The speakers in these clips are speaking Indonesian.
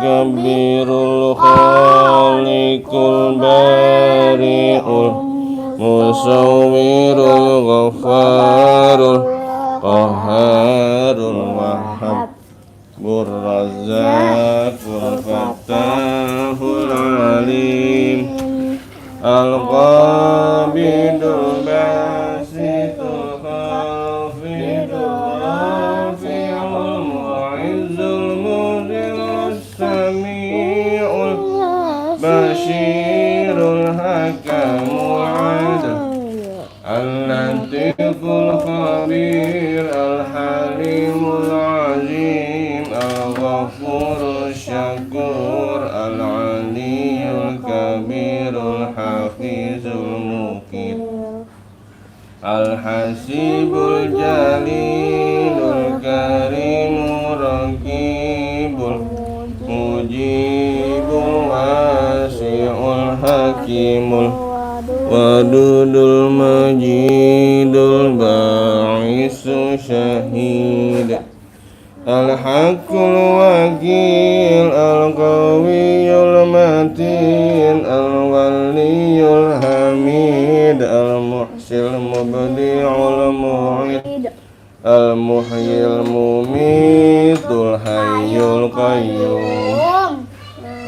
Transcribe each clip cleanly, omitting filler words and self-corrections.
mukabbirul khaliqul bari'ul musawwirul ghaffarul qahharul wahhab Razzaqul Fattahul Alim Al-Qabidul Basitul Khafidul Rafi'ul Mu'izzul Mudhirul Sami'ul Bashirul Hakamul Adil Al-Latiful Khabir Al-Halimul Azim Al-Ghafurul Syakur Al-Aliyul Kabirul Hafizul Muqit Al-Hasibul Jalilul Karimul Raqibul Mujibul Wasi'ul Hakimul Wadudul Majidul Ba'isu Syahid Al-Haqqul Wakil Al-Qawiyul Matin Al-Waliyul Hamid Al-Muhsil Mubdi'ul Mu'id Al-Muhyil Mumitul Hayyul Qayyum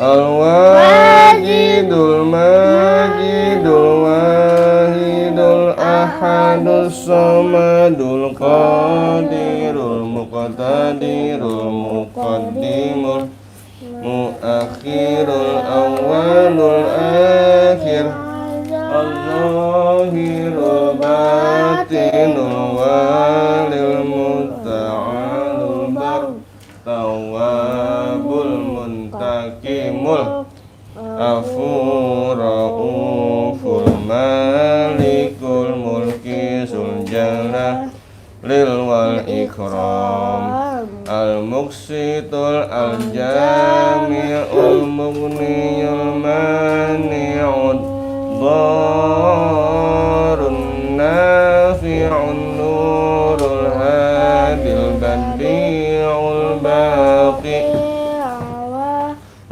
Al-Wajidul Majidul Wahidul Ahadus Samadul Qadirul Muqtadirul Muqaddimul Muakhirul Awwalul Akhir Al-Zahirul Batinul Walil Muta'alul Bar Tawabul Muntakimul Afura'uful Malikul Mulki Zuljalal Lil wal ikram Al-Muqsitul Al-Jami'ul Mughniyul Mani'ud Dharun Nafi'un Nurul Hadil Badi'ul Baqi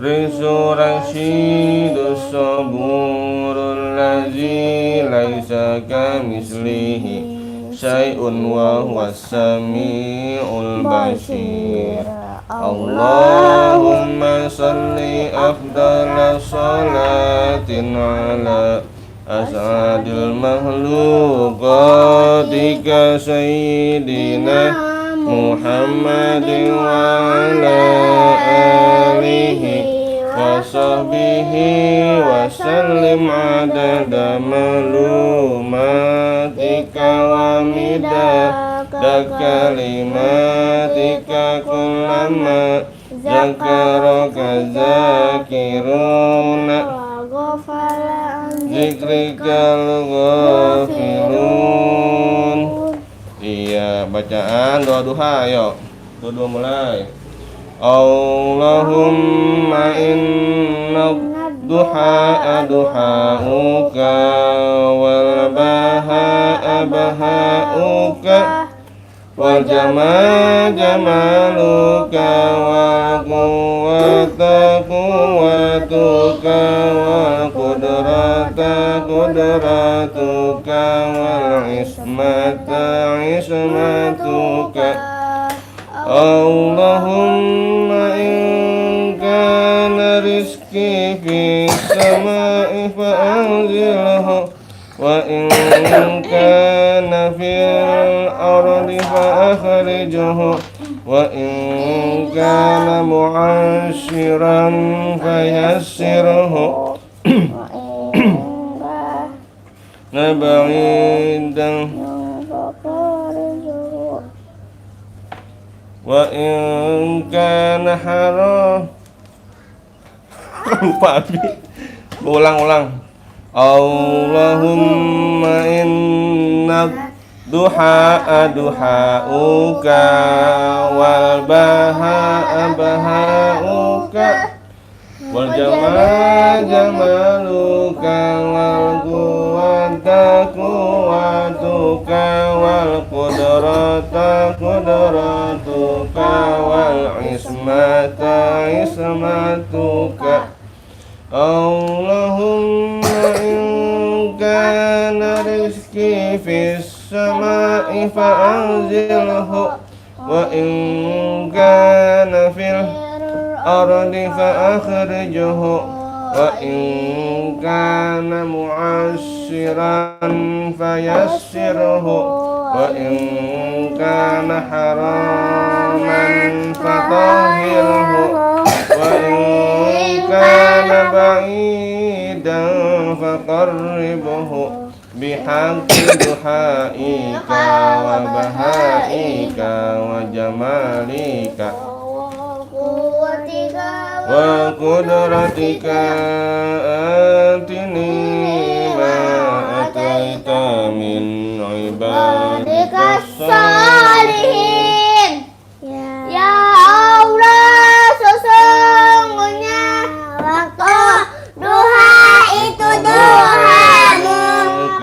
Rizu Rasyidus Saburul Lazi Laisa kamislihi Syai'un wa huwas sami'ul basir Allahumma salli afdala salatin ala as'adil makhluqatika sayyidina Muhammadin wa ala alihi wa sahbihi wa sallim adada malumatika wa midada kalimatika kullama zakaraka zakiruna zikrikal ghafirun. Iya, bacaan doa duha, ayo. Doa mulai. Allahumma inna duha duhauka wal baha bahauka wal jamaluka wal quwwata quwwatuka wal qudrata qudratuka wal ismata ismatuka Allahumma in kana rizki fi samai fa'anzilhu wa in kana fil ardi fa'akhrijhu wa in kana mu'ashiran fayassirhu naba'idan wa in kana haram lupa ulang Allahumma inna duha duhauka wal baha bahauka wal jamaluka wal quwwata quwwatuka wal qudrata qudratuka والعصمة عصمتك اللهم إن كان رزقي في السماء فأنزله وإن كان في الأرض فأخرجه وإن كان معسرا فيسره وإن كان حراما فطهره وإن كان بعيدا فقربه بحق دحائك وبهائك وجمالك وقدرتك آتني ما أتيت من عبادك الصالحين. Ya Allah, sesungguhnya waktu duha itu duhamu,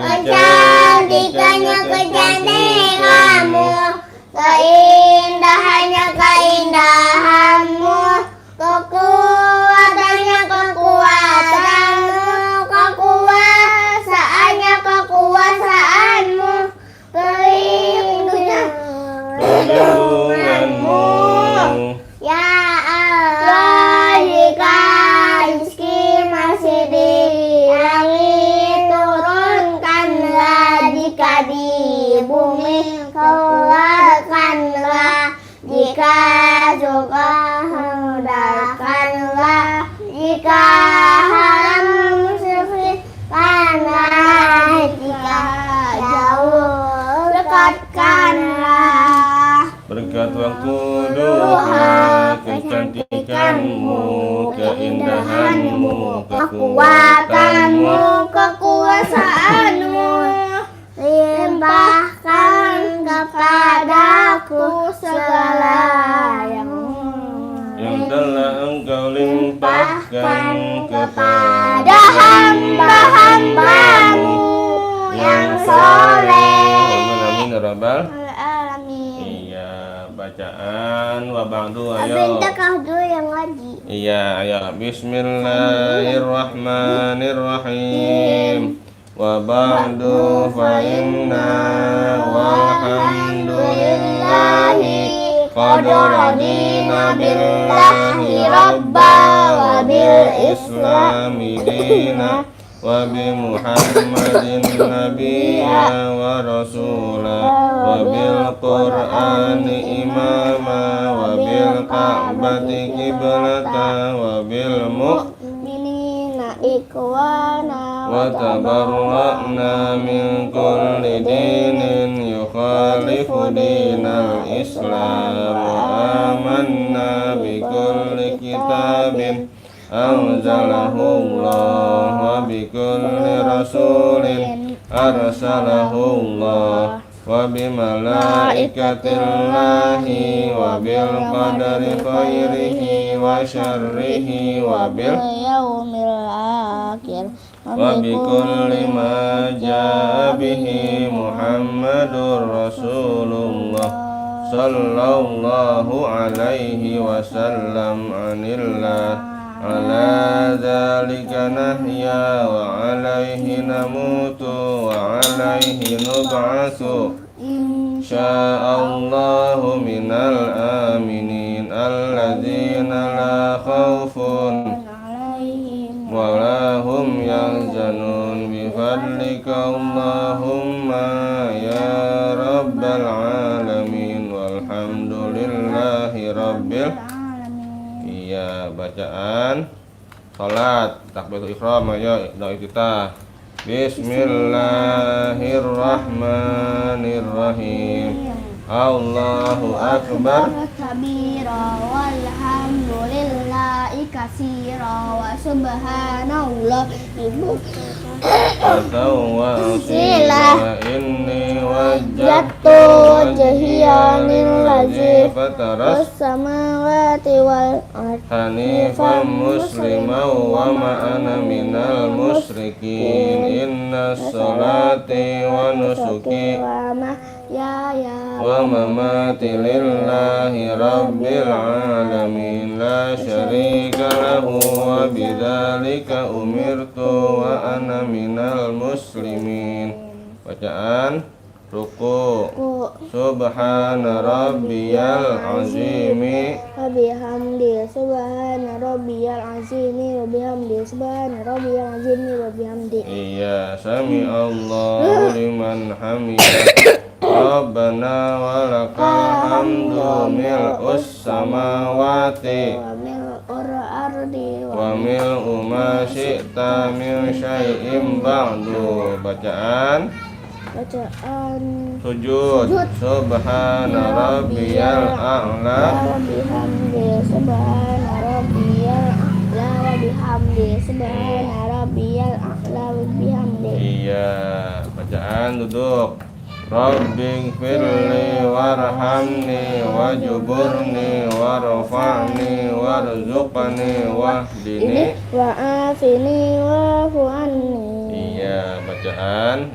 kecantikannya kecantikanmu, keindahannya keindahanmu, kekuatannya kekuatanmu, kekuasaannya kekuasaanmu, perlindunganmu. Ya Allah, jika rezeki masih di langit turunkanlah, jika di bumi keluarkanlah, jika suka hendakanlah, jika haram sifitkanlah, jika jauh dekatkanlah. Berkat waktu duha, kecantikanmu, keindahanmu, kekuatanmu, kekuasaanmu, limpahkan kepadaku segala yang telah engkau limpahkan kepada hamba-hambamu yang soleh. Amin ya rabbal alamin. Iya, bacaan wa ba'du ayo. Abang dulu yang lagi. Iya, ayo. Bismillahirrahmanirrahim. Wa ba'du fa inna walhamdulillahi qad radina billahi rabba wa bil islami dina wa bi Muhammadin nabiyya wa rasula wa bil qur'ani imama wa bil ka'bati qiblata wa bil mu'minina ikwana wa tabarra'na min kulli dinin yukhalifu dinal islam wa amanna bi kulli kitabin anzalahu Allah wa bi kulli rasulin arsalahu Allah wa bi malaikatillahi wa bil qadari khairihi wa syarrihi wa bil yaumil akhir wa bi kulli ma jaa bihi Muhammadur Rasulullah sallallahu alaihi wasallam anillah. Ala dzalika nahya wa alaihi namutu wa alaihi nub'atsu insyaallahu minal aminin alladzina la khaufun wa la hum yahzanun bi fadlika Allahumma ya rabbal alamin walhamdulillahi rabbil. Iya, bacaan salat takbiratul ihram ayo doa kita. Bismillahirrahmanirrahim. Allahu akbar kabira walhamdulillahi katsira wa subhanallah wa inni wajjahtu wajhiya lillazi fataras samawati wal ardi hanifan musliman wa ma ana minal musyrikin inna salati wa nusuki wa wa mamati lillahi rabbil alamin la syarika lahu wa bidzalika umirtu wa ana minal muslimin. Bacaan ruku. Subhana rabbiyal azimi wa bihamdi subhana rabbiyal azimi wa bihamdi subhana rabbiyal azimi wa bihamdi. Iya, sami Allahu liman hamidah. Rabbana walakal hamdu mil'us samawati Wa mil'ul ardi wa mil'u ma syi'ta min syai'im ba'du. Bacaan sujud. Subhana rabbiyal a'la wa bihamdi subhana rabbiyal a'la wa bihamdi subhana rabbiyal a'la wa bihamdi. Iya, bacaan duduk. Rabbi firli warhamni wajburni warfa'ni warzuqni wahdini wa afini wa'fu anni. Iya, bacaan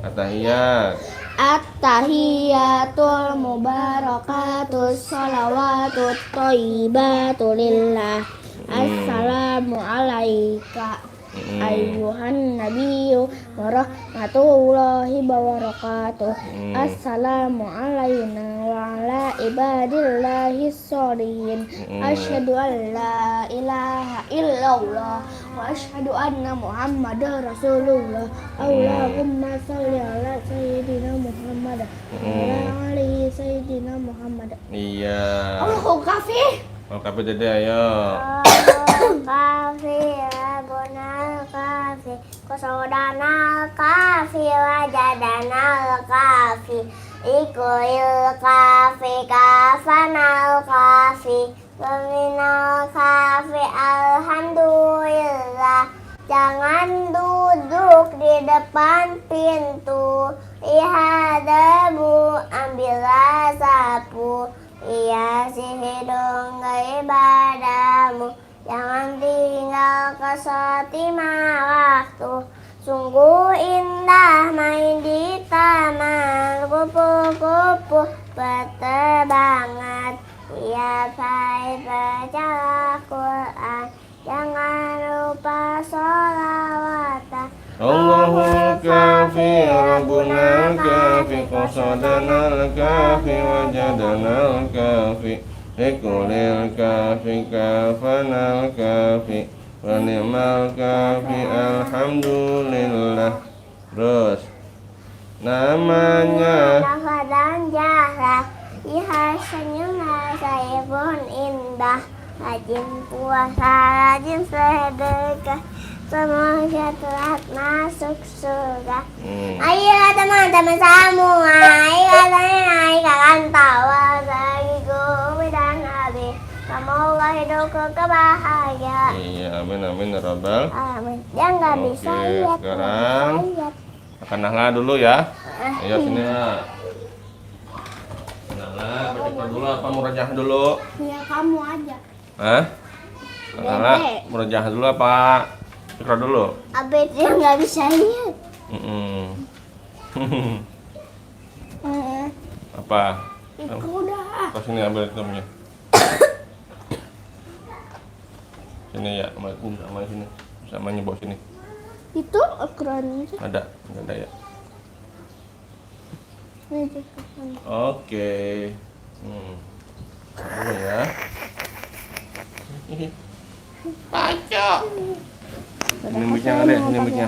at-tahiyat. At-tahiyatul mubarakatus sholawatut thayyibatu lillah. Assalamu alaika ayyuhan nabiyyu wa rahmatullahi wa barakatuh. Assalamu alayna wa ala ibadillahi sholihin. Asyhadu an la ilaha illallah wa asyhadu anna muhammadar rasulullah. Allahumma sholli ala sayyidina Muhammad wa ala alihi sayyidina Muhammad. Iya. Allahu kafi. Mau kafe dede ayo. Kafi rabunal kafi kosodanal kafi wajadanal kafi ikuil kafi kafanal kafi waminal kafi alhamdulillah. Jangan duduk di depan pintu, ihadabu ambillah sapu, hiasi hidung ibadamu. Jangan tinggal ke setimah waktu. Sungguh indah main di taman, kupu-kupu berterbangan. Tiap hari baca Quran, jangan lupa sholawatan. Allahul kafi rabbunal kafi qasadanal kafi wajadanal kafi likulil kafi kafanal kafi wa ni'mal kafi alhamdulillah. Terus namanya Dan jahlah, lihat senyumnya saya pun indah. Rajin puasa, rajin sedekah, semoga telah masuk surga. Ayo teman-teman semua, ayo kalian tawa lagi Umi dan Abi. Semoga hidup kebahagiaan. iya, amin amin ya rabbal. Amin. Yang nggak Oke, bisa lihat, sekarang nggak bisa lihat. makan Nahla dulu ya. Ayo sini lah. Nahla, baca dulu apa murajah dulu? Ya kamu aja. Hah? Nahla, murajah dulu apa? Ikra dulu. Abis dia nggak bisa lihat. Apa? Itu udah. Pas sini ambil temennya. Sini ya, sama sini. Samanya bawa sini. Itu ukurannya. Ada? Enggak ada ya? Ini cekatan. Oke. Dulu ya. Baca. Ini mic-nya nggak deh, ini mic-nya.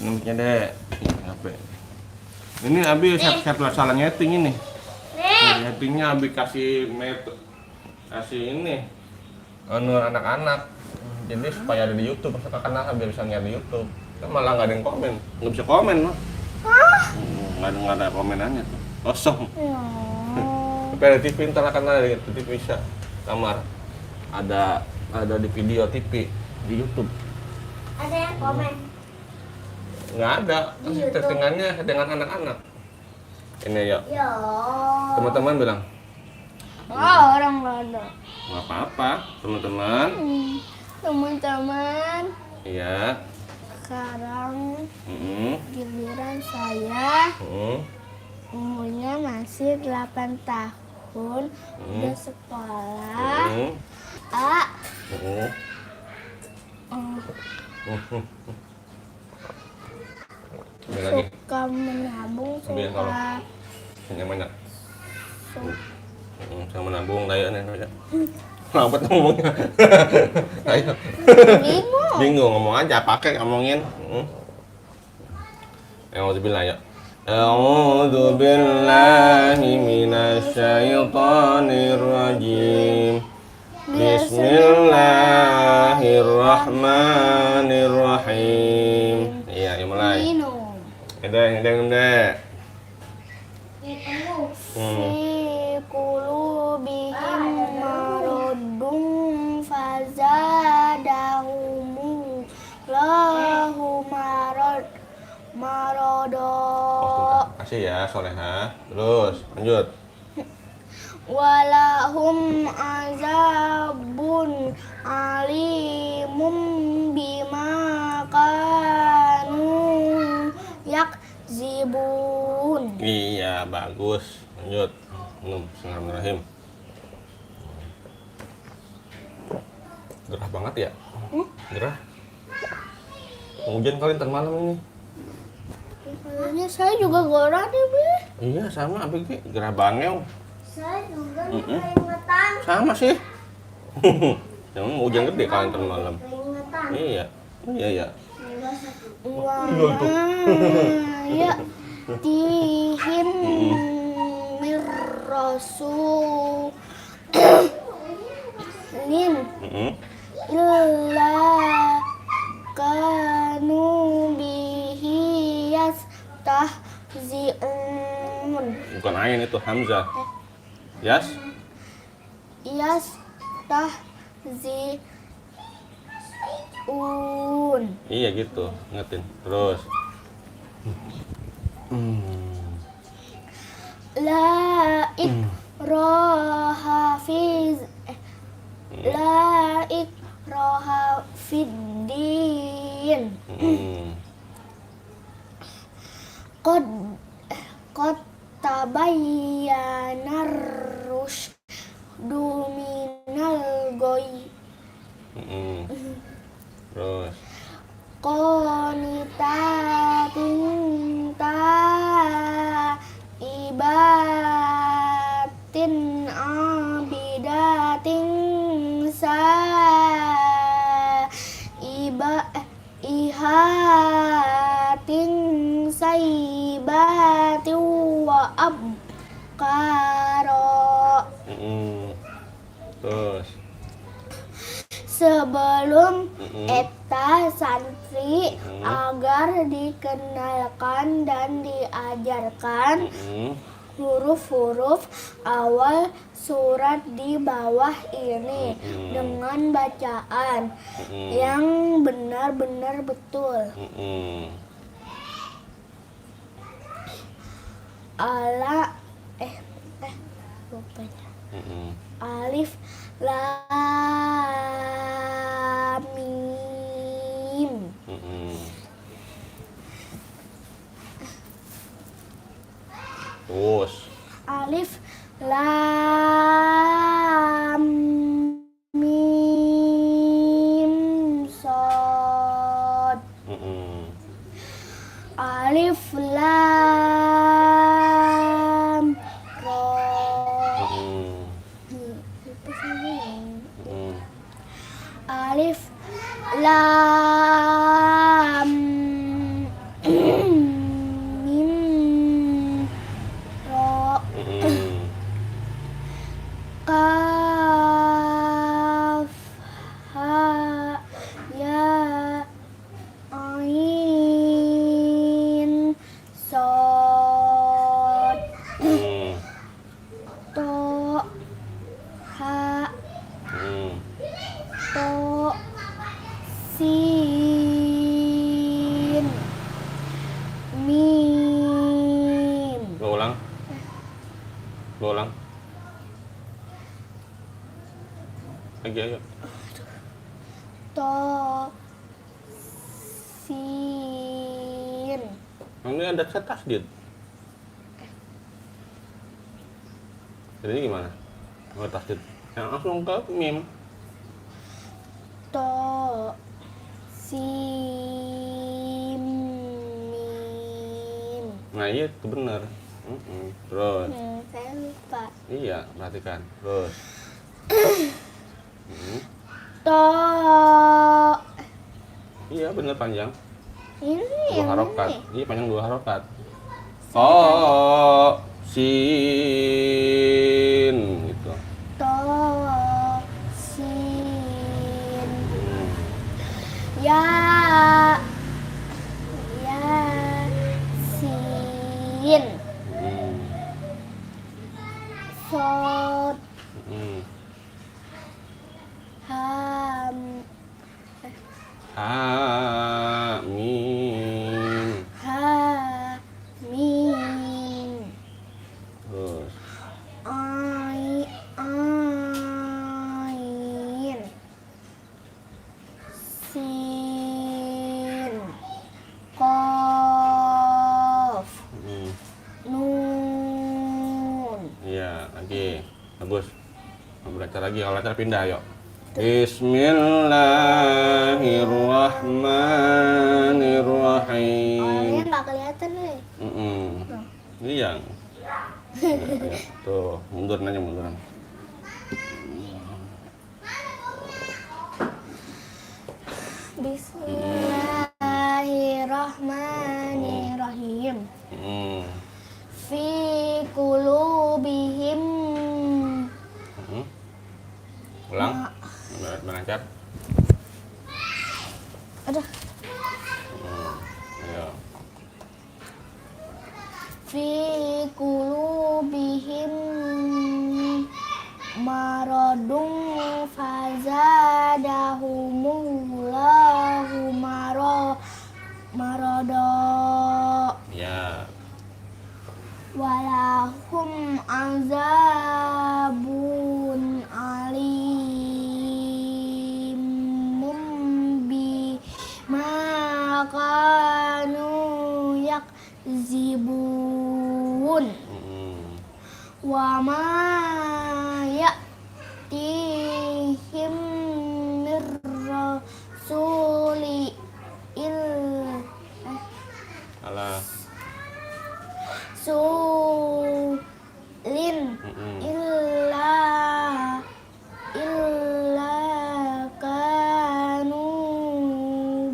Ini mic-nya deh. HP. Ini Abi siap-siap salah nyeting ini. Nyetingnya Abi kasih kasih ini. Anu anak-anak. Jadi supaya ada di YouTube, karena biar bisa ngeliat di YouTube. Kan malah nggak ada yang komen, nggak bisa komen loh. Nggak ada komenannya tuh, kosong. Ya. Tapi ada TV, ntar akan ada di TV bisa kamar. Ada di video TV di YouTube. Ada yang komen. Nggak ada, settingannya dengan anak-anak. Ini ya, Ya. teman-teman bilang. Orang nggak ada. Nggak apa-apa, teman-teman. Teman-teman, Iya. sekarang Mm-mm. giliran saya Mm-mm. Umurnya masih 8 tahun. Udah sekolah. A. Suka menabung, suka yang banyak. su- Sama menabung daya nih. Kenapa tuh ngomongnya? Ayo. bingung. Bingung ngomong aja, pakai ngomongin. A'udzubillah ya. A'udzu billahi minasyaitonir rajim. Bismillahirrahmanirrahim. Iya, mulai. Minum. Udah. Fi qulubihim maradun fazadahumullahu marada. Kasih ya, Soleha. Terus, lanjut. Walahum azabun alimum bima kanu yakzibun. Iya, bagus. Lanjut. Bismillahirrahmanirrahim. Gerah banget ya? Gerah. Hujan kali ntar malam ini. Kayaknya saya juga gerah deh, Bi. Iya, sama Abi gerah bangeu. Saya juga keringetan. Sama sih. Yang hujan gede kali ntar malam. Keringetan. Iya. Wa ya tihim mirrasulin illa kanu bihi yastahzi'un. Bukan ain itu Hamzah. Yas. Yastahzi'un. Iya gitu, ngetin. Terus. La ikraha fi La ikraha fiddin. Qad tabayyana ar-rusydu minal ghayy. Terus. Qanitatin taibatin abidatin ihatin saibatin wa abkara. Terus. Sebelum eta santri agar dikenalkan dan diajarkan huruf-huruf awal surat di bawah ini dengan bacaan yang benar-benar betul. Rupanya. Alif lam mim. Terus. Alif lam mim shad. Alif lam ra. Alif lam mim ra. Kaf ha ya ain shad. To ha to sin mim. Lo ulang. Lagi ayo. To sin. Ini ada tasdid. Jadinya gimana? Mau tasdid? Yang langsung ke mim. To sim mim. Nah iya itu benar. Terus. Saya lupa. Iya, perhatikan. Terus. To. Iya benar panjang. Ini 2 yang harokat. ini. Iya panjang 2 harokat. To sin gitu. To sin. Ya. Ya. Sin. Sod. Ham. Ha mim. Ha. Mim. Terus. Ain. Sin. Qaf. Nun. Iya, lagi. Bagus. Mau belajar lagi, kalau belajar pindah, yuk. Bismillahirrahmanirrahim. Orangnya nggak kelihatan nih. Iya. Ya, tuh, munduran aja, munduran. Bismillahirrahmanirrahim. Fi qulubihim. Ulang. Melancar. Aduh. Ayo. Fi qulubihim maradun fazadahumullahu marada. Ya. Walahum azabun alimum bima kanu yakzibun. Wa ma ya'tihim mir rasuli Alah. sulin illa kanu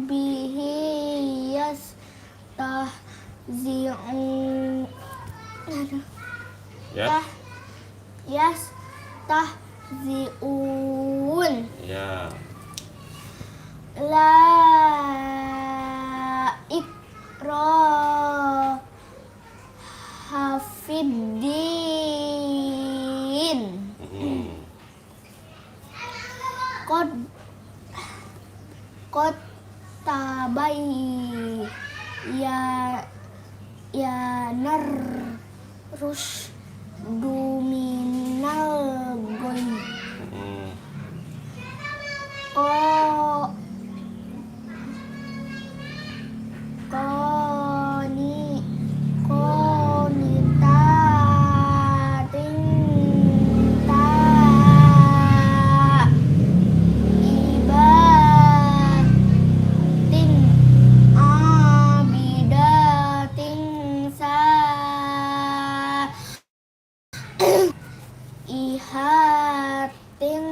bihi yastahzi'un. Ya. Yastahzi'un. Ya. La ikraha fiddin. Qad tabayyana rusydu minal ghayy. Qonitatin taibatin abidatin ihatin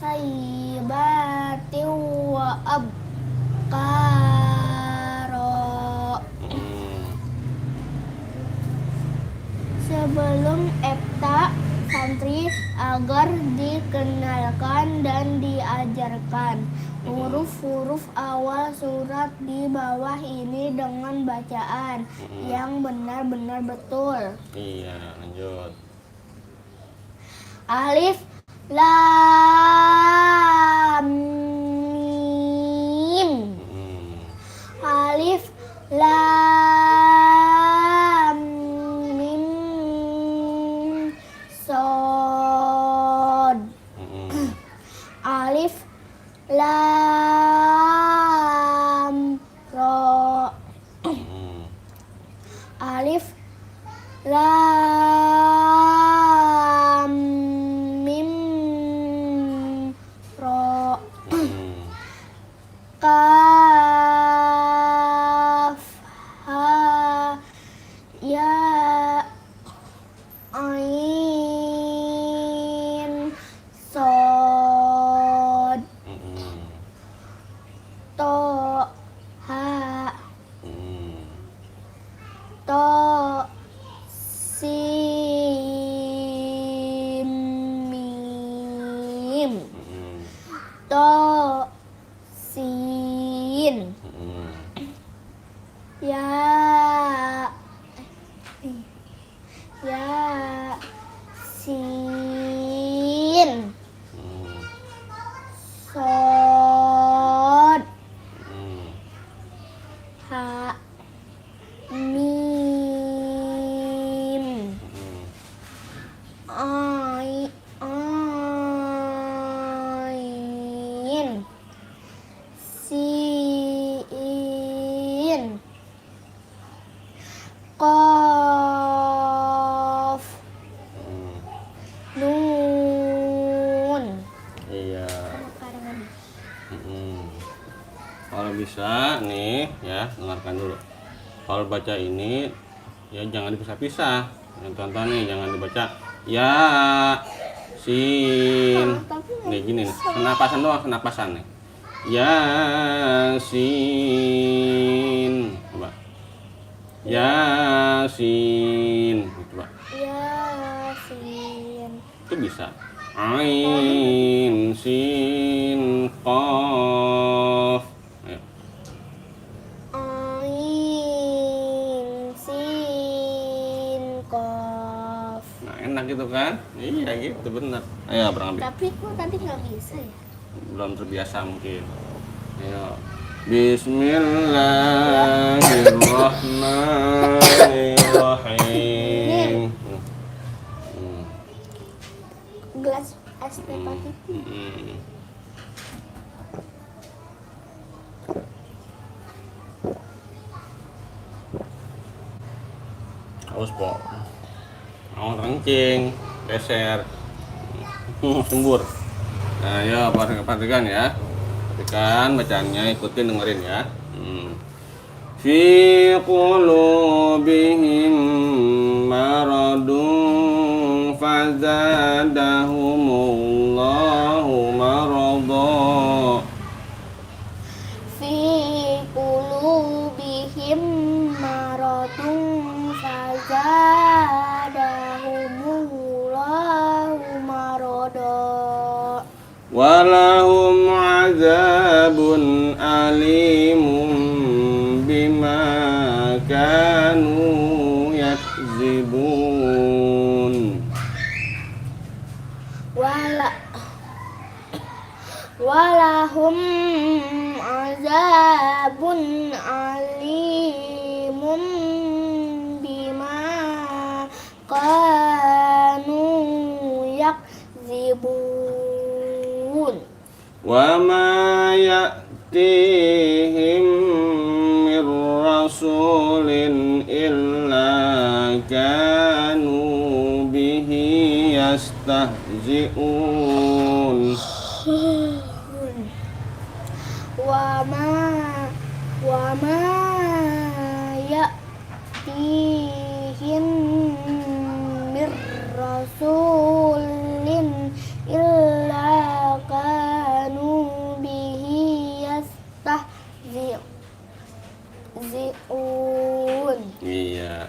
sayyibatin wa abkara. Sebelum Epta, santri agar dikenalkan dan diajarkan huruf-huruf awal surat di bawah ini dengan bacaan yang benar-benar betul. Iya, lanjut. Alif, lam, mim. Alif, lam, mim, sod. Alif, lam, ro. Alif, lam, Ain Sod To Ha To Sin Mim To Sin Ya Sin Sod Ha Mim Ain Sin Qaf Nun. Iya. Kalau bisa nih ya, dengarkan dulu. Kalau baca ini ya jangan dipisah-pisah. Yang contoh nih, jangan dibaca ya sin. Nih gini nih, senapasan doang, senapasan nih. Ya sin. Coba. Ya sin. Coba. Yasin. Itu bisa. Ain sin qaf. Ayo. Ain Sin Qaf. Nah, enak gitu kan? Iya gitu benar. Ayo berambil. Tapi kok tadi nggak bisa ya? Belum terbiasa mungkin. Ayo. Bismillahirrahmanirrahim. Gelas es teh pagi. Haus po. Mau kencing, geser. Sembur. Nah, ya perhatikan ya. Perhatikan bacaannya, ikutin dengerin ya. Fi qulubihim maradun fazadahumullahu marada. Fi qulubihim maradun fazadahumullahu marada. Walahum azabun alimun bima kanu yakzibun. Walahum azabun alimun bima kanu yakzibun. Wa ma ya'tihim mir rasulin illa kanu bihi yastahzi'un. Wa ma ya'tihim mir rasulin illa kanu bihi yastahzi'un. Iya.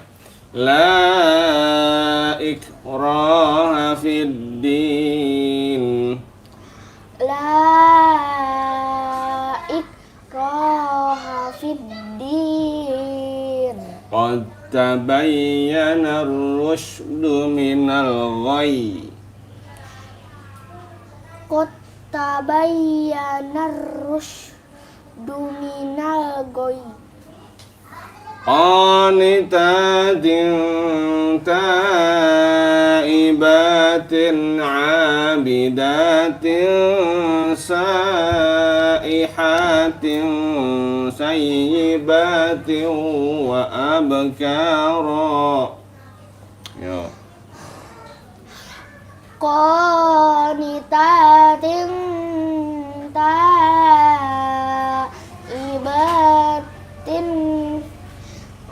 La ikraha fid din. La ikraha fid din. Qad tabayyana ar-rusydu minal ghayy. Qad tabayyana ar-rusydu minal ghayy. Qanitatin taibatin abidatin saihatin sayyibatin wa abkara. Yo. Qanitatin taibatin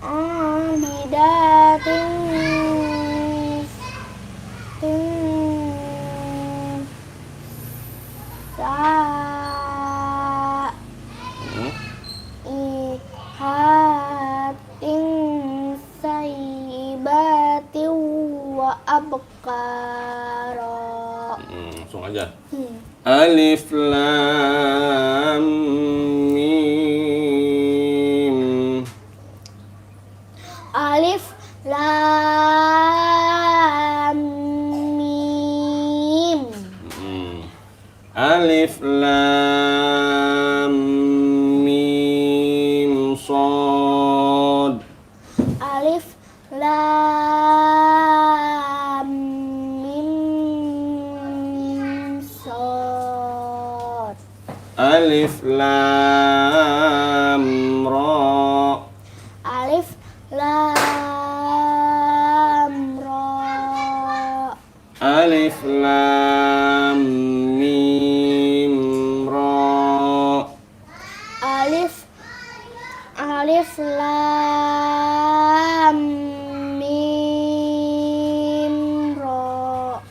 abidatin Qara. Langsung aja. Alif lam mim. Alif lam mim. Alif lam mim shad. Alif lam mim shad. Alif lam ra. Alif lam ra. Alif lam mim ra. Alif lam mim ra.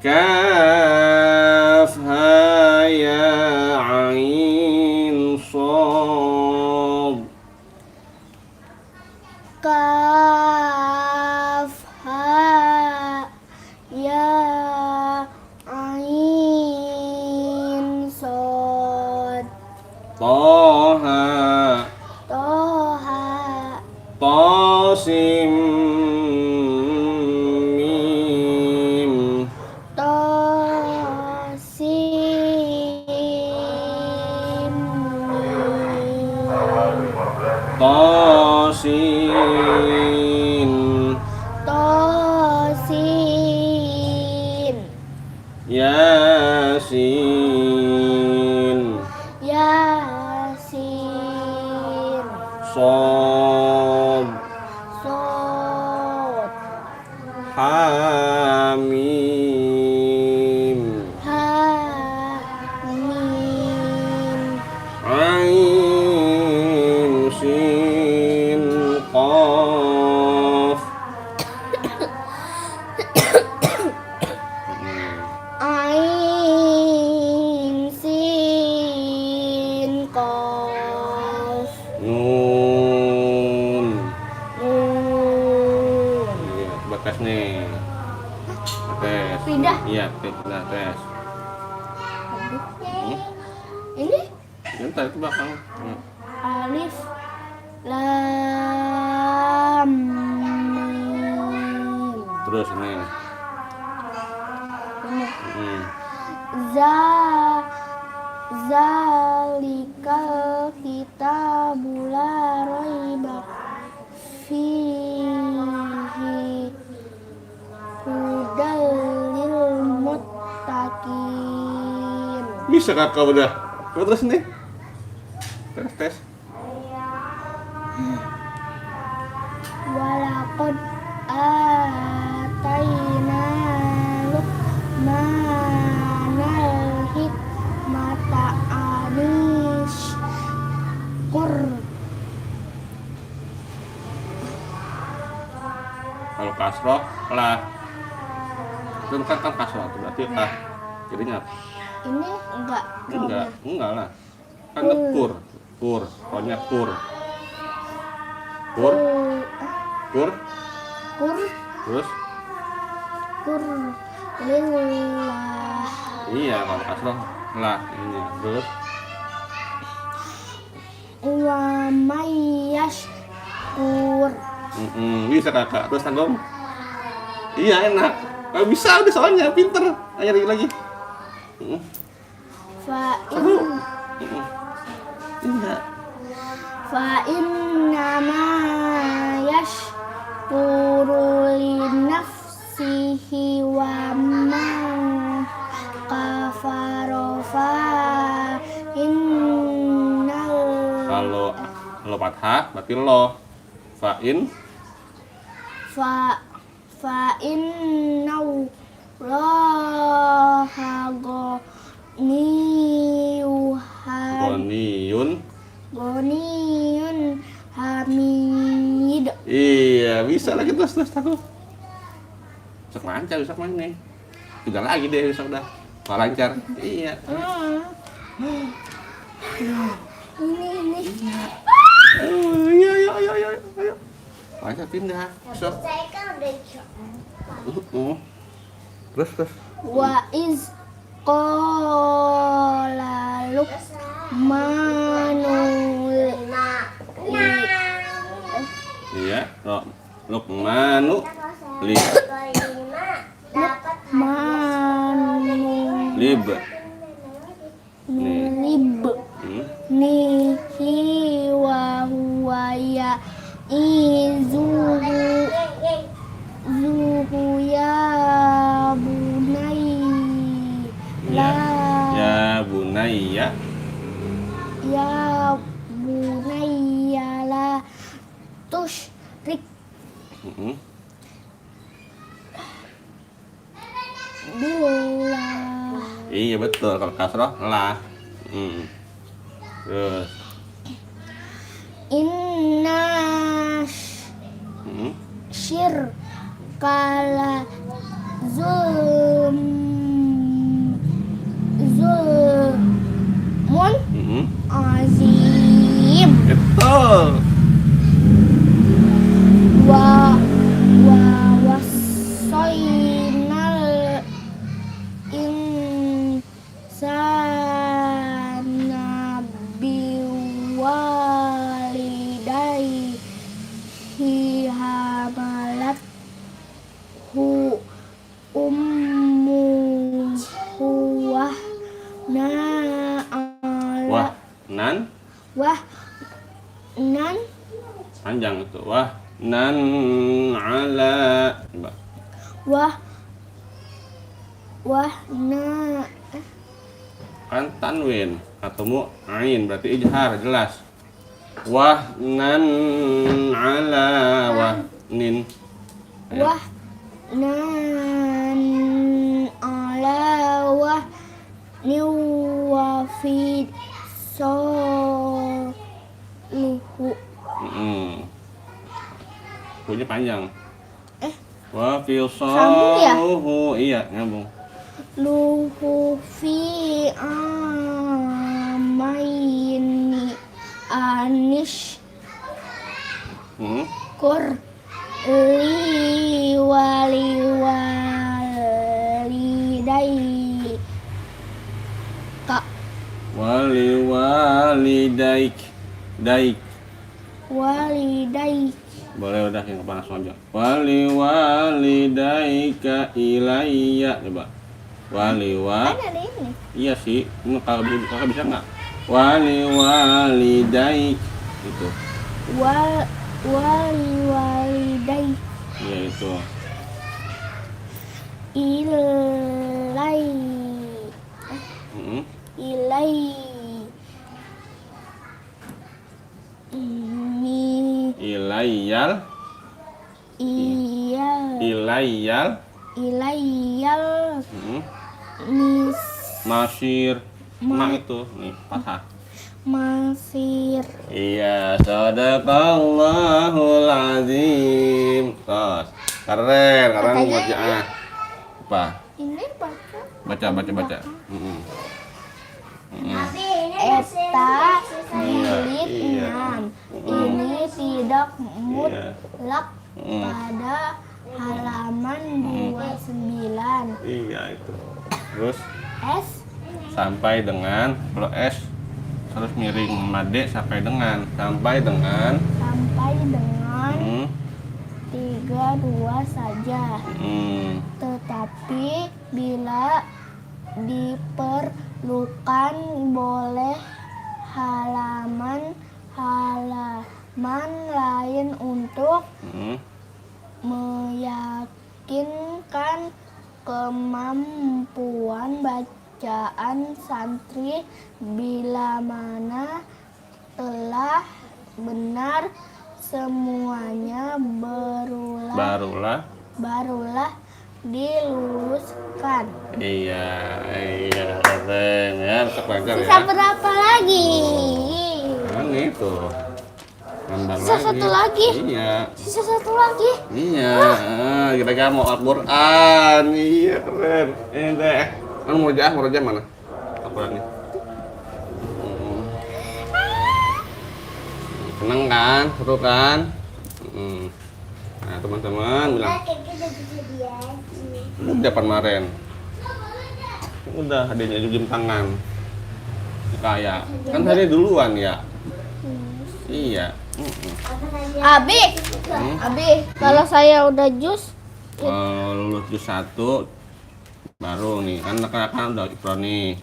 Kaf ha ya ain shad. Kaf ha ya ain shad. Taha. Toha. Tasim mim. Tosim Tasin. Tosin. Yasin. Yasin. Shad. Sod. Hamim. Hamim. Ain sin qaf. Ain sin qaf. Nun. Nun. Iya, coba tes nih. Tes. Pindah. Iya, pindah tes. Ini Bentar itu belakang. alif lam mim. Terus nih. Ini Hmm. zalikal kitabul la raiba fihi hudal lil muttaqin. Bisa kakak udah. Coba terus nih. Tes. Walaqad atayna Luqmanal hikmata anishkur. Kalau kasroh lah. Itu kan kasroh itu berarti lah. Jadinya Ini enggak lah. Kan ada kur. Pokoknya kur. Kur. Terus Kur lillah. iya kalau kasroh lah ini. Terus Wa mayyashkur. Bisa kakak. Terus tanggung. Iya enak. Kalau bisa udah soalnya pinter. Ayo lagi. Enggak. Fa innama yashkuru li nafsihi wa man kafara fa innal. Kalau fathah berarti lo. Fa'in fa innau laha Goniyun hamid. iya bisa lagi terus aku. Sok lancar bisa main nih. Juga lagi deh bisa udah. Kalau lancar. Iya. Ini. Iya. Lancar pindah. Sok. Saya kan udah Terus. Wa iz qala Luqmanu Iya, Luqmanu lib. lib nihi wa huwa ya zuhu ya bunai Ya bunayya. ya bunayya la tusyrik billah. Iya betul, kalau kasroh lah. Terus Inna syirkala zulmun azim. betul. Wa wassaynal insana biwalidayhi hamalathu ummuhu wahnan Panjang itu. Wahnan ala. Coba. Wahna Kan tanwin ketemu ain berarti ijhar jelas. Wahnan ala wahnin. wahnan ala wahni wa fi soluhu. Punya panjang. Wa Sambung ya? filsaluhu. Iya, nyambung. Luhu fi amaini anish kur li walidayhi ka Walidaik. walidayhi. Boleh udah yang panas aja. Walidaika ilayya. Coba. Kan ada ini. Iya sih. Kalau kakak bisa nggak? Walidaik itu. Walidayhi Iya itu. ilai Ilayyal. Masir. Ma itu nih patah. masir. Iya, sadaqallahul azim. Tos. Keren Katanya bacaan. Apa? Ini baca Baca. eta jilid Iya. 6. Ini tidak mutlak Iya. pada halaman 29. Iya itu. Terus S sampai dengan kalau S terus miring made sampai dengan 32 saja. Tetapi bila diperlukan boleh halaman lain untuk meyakinkan kemampuan bacaan santri bila mana telah benar semuanya barulah diluluskan. Iya keren ya. Sisa berapa lagi? Kan itu. Nambah Sisa satu lagi. Iya. Sisa satu lagi. Iya. Kita mau Al-Quran. Iya keren. Ini deh. Kan murojaah mana? Al-Qurannya. Seneng kan? Seru kan? Nah, teman-teman bilang. Udah kemarin. Udah hadiahnya jam tangan. Kayak kan hadiah duluan ya. Iya. Abi, Abi, kalau saya udah jus, Kalau lulus jus 1 baru nih kan udah ikro nih.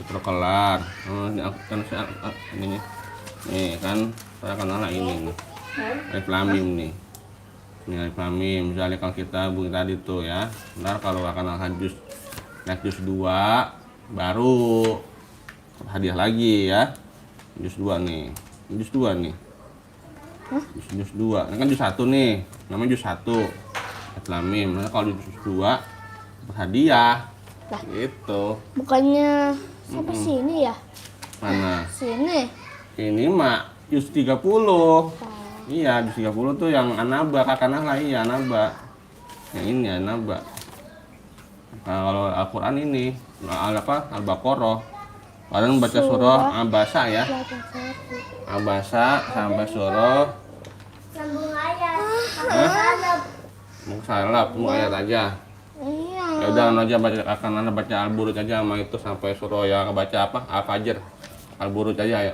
Ikro kelar. Kan ini nih kan saya kenal ini nih. Alif Lam Mim nih. Ini Alif Lam Mim. Misalnya kalau kita bunyi tadi tuh ya. Ntar kalau akan jus naik jus 2 baru hadiah lagi ya. Jus 2 nih. Jus 2 nih. Jus 2. Ini kan jus 1 nih. Namanya jus 1. Alif Lam Mim. Nah, kalau jus 2 dapat hadiah. Lah. Gitu. bukannya sampai sini ya? Mana? Sini. Ini mak jus 30. Iya, jus 30 tuh yang Anaba, Kakak Nahla, iya Anaba. Yang ini Anaba. Nah, kalau Al-Quran ini Al-Baqarah. Kadang baca surah Abasa ya. Abasa sampai surah Sambung ayat. mau salap, mau ayat aja. Iya. Ya udah aja akan baca Al-Buruj aja sama itu sampai surah yang baca apa? Al-Fajr. Al-Buruj aja ya.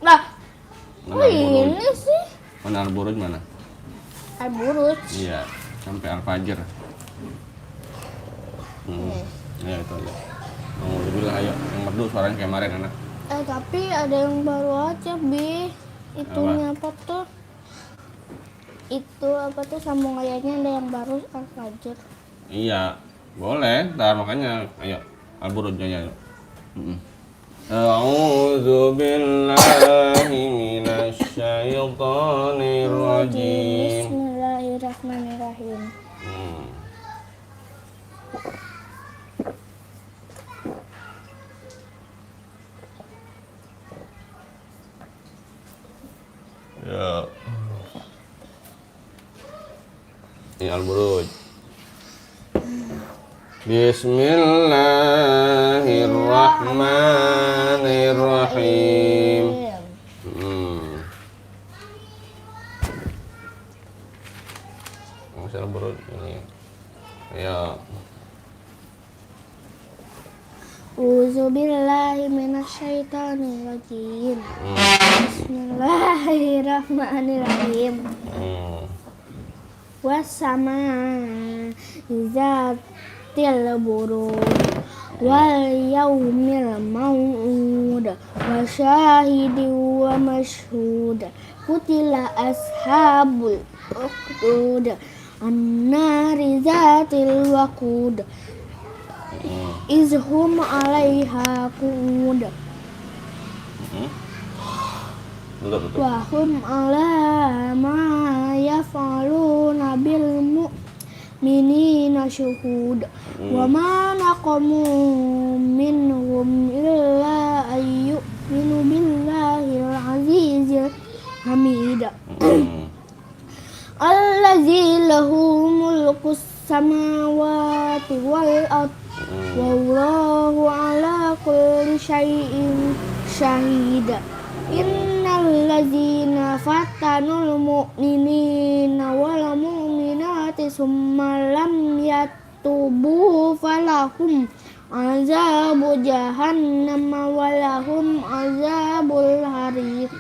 Lah, Mana Al-Buruj? ini sih Mana Al-Buruj mana? Al-Buruj. Iya, sampai Al-Fajr. Ya itu aja. Alhamdulillah, ayo. Yang merdu suaranya kayak kemarin anak. Tapi ada yang baru aja, Bi. Itunya apa tuh? Itu apa tuh sambung ayatnya ada yang baru Al-Fajr. Iya, boleh. Ntar makanya, ayo. Al-Buruj aja. Ayo. A'udzu billahi minasy syaithanir rajim. Bismillahirrahmanirrahim. Ya. Ini Al-Buruj. Bismillahirrahmanirrahim. Masih Al-Buruj ini. Ya. Uzubillahi minasyaitonirrajim. Bismillahirrahmanirrahim. Wassama zatil buruj wal yaumil mau'ud wa syahidin wa mashhud qutila ashabul ukhdud annari zatil waqud izhum alaiha qud wa hum ala ma yaf'aluna bil mu'minina syuhud wa ma naqamu minhum illa ayyuminu billahil azizil hamid allazi lahu mulkus samawati wal ard wallahu ala kulli syai'in syahid. Innal ladzina fatanul mu'minina wal mu'minati summa lam yatubu falahum azabu jahannam walahum azabul hariq.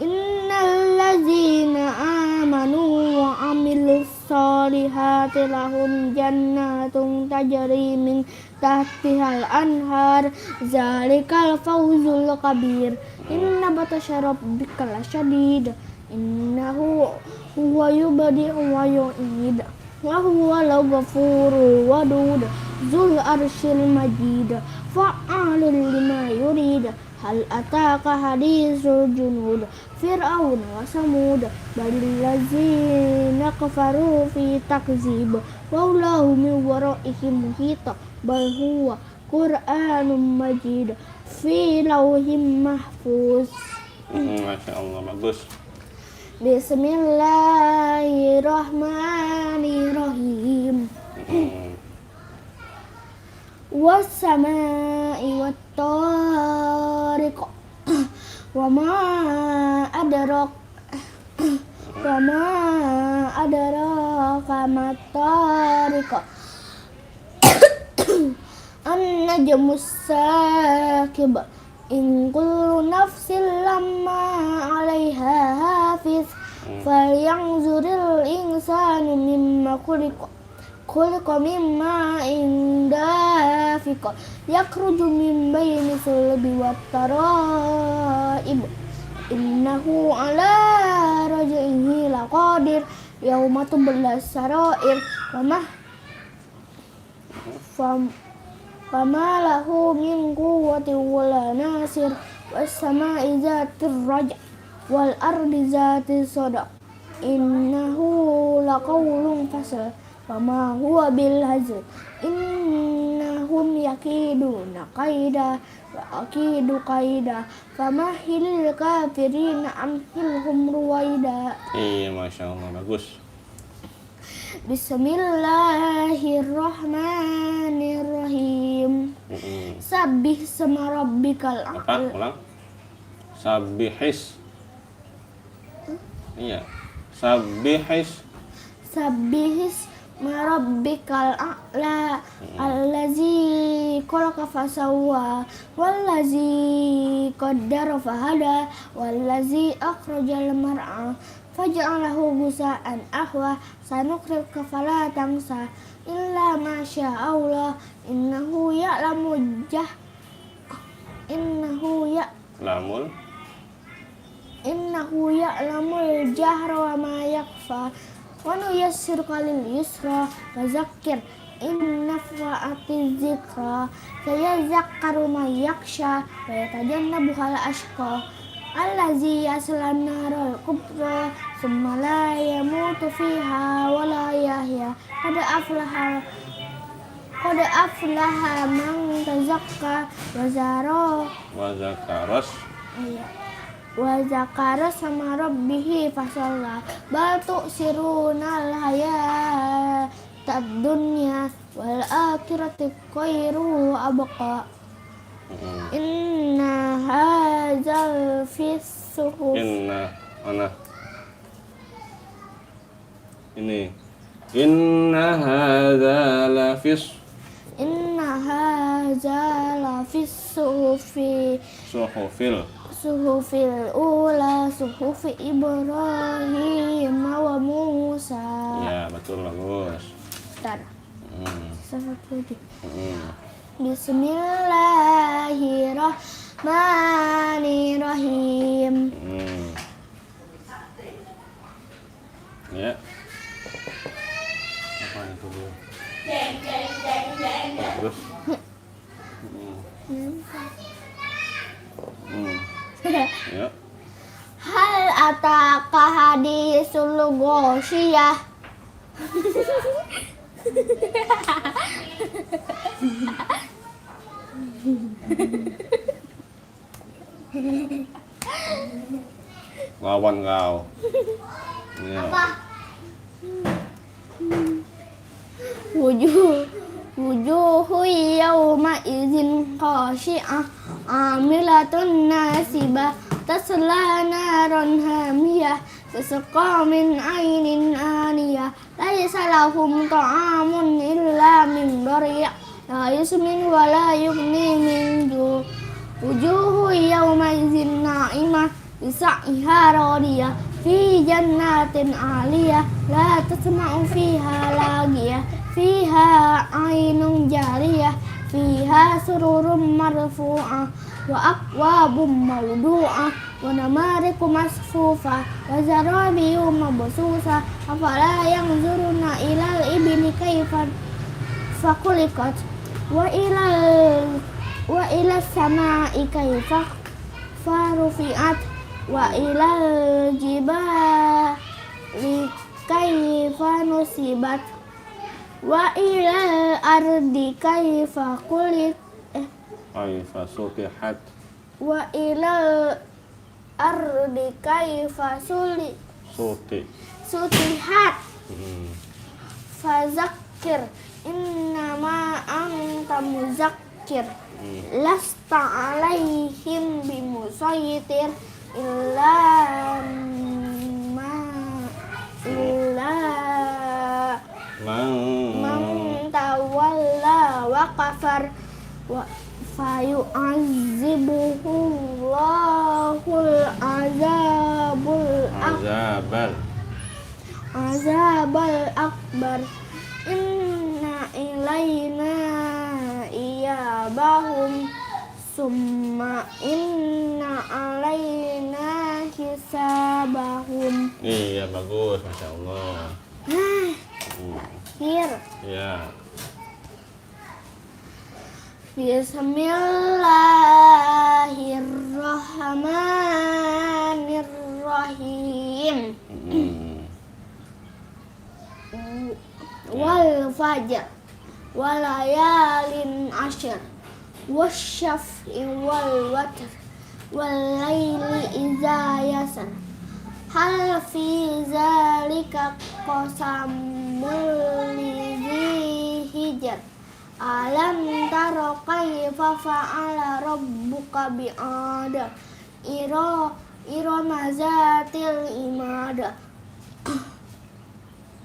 Innal ladzina amanu wa amilus solihati lahum jannatun tajri min tahtihal anhar zalikal fawzul kabir. Inna batasya rabbika lasyadid innahu huwa yubdi'u wa yu'id wa huwa al-ghafurul wadud zul arsyil majid fa'alun lima yurid. Hal ataka hadisul junud Fir'aun wa samud balil ladzina kafaru fi takzib wallahu min waraihim muhit bal huwa Qur'anum majid fi lauhim mahfuz. Masya Allah, bagus. Bismillahirrahmanirrahim. Wassama'i wattariq wa ma adrak wa ma adraka ma tariq. An-najmu as-saqib. In kullu nafsin lamma 'alaiha hafiz. Falyanzuril insanu mimma khuliqa. Khuliqa mimma dafiq. Yakhruju min bayni sulbi wat tara'ib. Innahu 'ala raj'ihi laqadir. Yauma tubla sarair. Fama lahu min quwwatin wala nasir. Was-sama'i zatir raj' wal ardi zati sadaq. Innahu laqawlun fasl. Fama huwa bil hazl. Innahum yakiduna qaida wa akidu qaida. Famahilil kafirina amhilhum ruwaida. Iya, Masya Allah, bagus. Bismillahirrahmanirrahim. Sabbih isma rabbikal Apa? a'la. Ulang. Sabihis. Iya. Sabihis. Sabbih isma rabbikal a'la. Allazi khalaqa fasawwa. Wallazi qaddara fahada. Wallazi akhrajal mar'a faj'alahu gusa'an ahwa. Sanuqrika fala tansa illa ma syaa Allah. Innahu ya'lamul jahra wa ma yakhfa. Wa nuyassiruka lil yusra fadzakkir in nafa'atiz dzikra. Sayadzakkaru man yakhsha wa yatajannabuhal ashqa. Allazi yaslan naral kubra thumma la yamutu fiha wa la yahya. Qad aflaha man tazakka wa zakara sama rabbihi fasalla. Bal tu'sirunal hayatad dunya wal akhirati khairu wa abqa. Inna hadzal fis suhuf. Inna hadza lafis suhufil ula suhufi Ibrahim wa Musa. Ya, betul, bagus. Bentar. Satu lagi. Bismillahirrahmanirrahim. Ya. Apa itu dulu? Terus. Ya. Hal ataka hadisul ghasyiyah. Lawan kau. Ya. Wujuhu yawma idzin khashi'ah amilatun nasibah tasla naran hamiyah tasqa min ainin aniyah laisa lahum ta'amun illa min dari' la yusmin wa la yughni min ju'. Wujuhu yawma idzin na'imah bisa'iha radiyah fi jannatin 'aliyah la tasma'u fiha lagiyah fiha ainun jariyah fiha sururum marfu'ah wa akwabum mawdu'ah wa namariku masfufah wa zarabiyu mabsusah afala yanzuruna ilal ibni kayfa fakulikat wa ilal sama'i kayfa farufi'at wa ilal jibali kayfa nusibat wa ilal ardi kayfa sutihat wa ilal ardi kayfa sutihat. Fazakir innama anta muzakkir lasta alaihim bimusaytir illa illa Man man tawalla wa kafar wa fayu'adzibuhu Allahul azabal akbar inna ilaina iyabahum summa inna alaina hisabahum. Iya bagus, masya Allah. Akhir. Ya. Bismillahirrahmanirrahim. Wal fajr walayalin ashir wasyaf'i wal watr wal laili idza yasar hal fi zalika qasamul lidzi hijr alam tara kaifa fa'ala rabbuka bi'ad irama zatil imad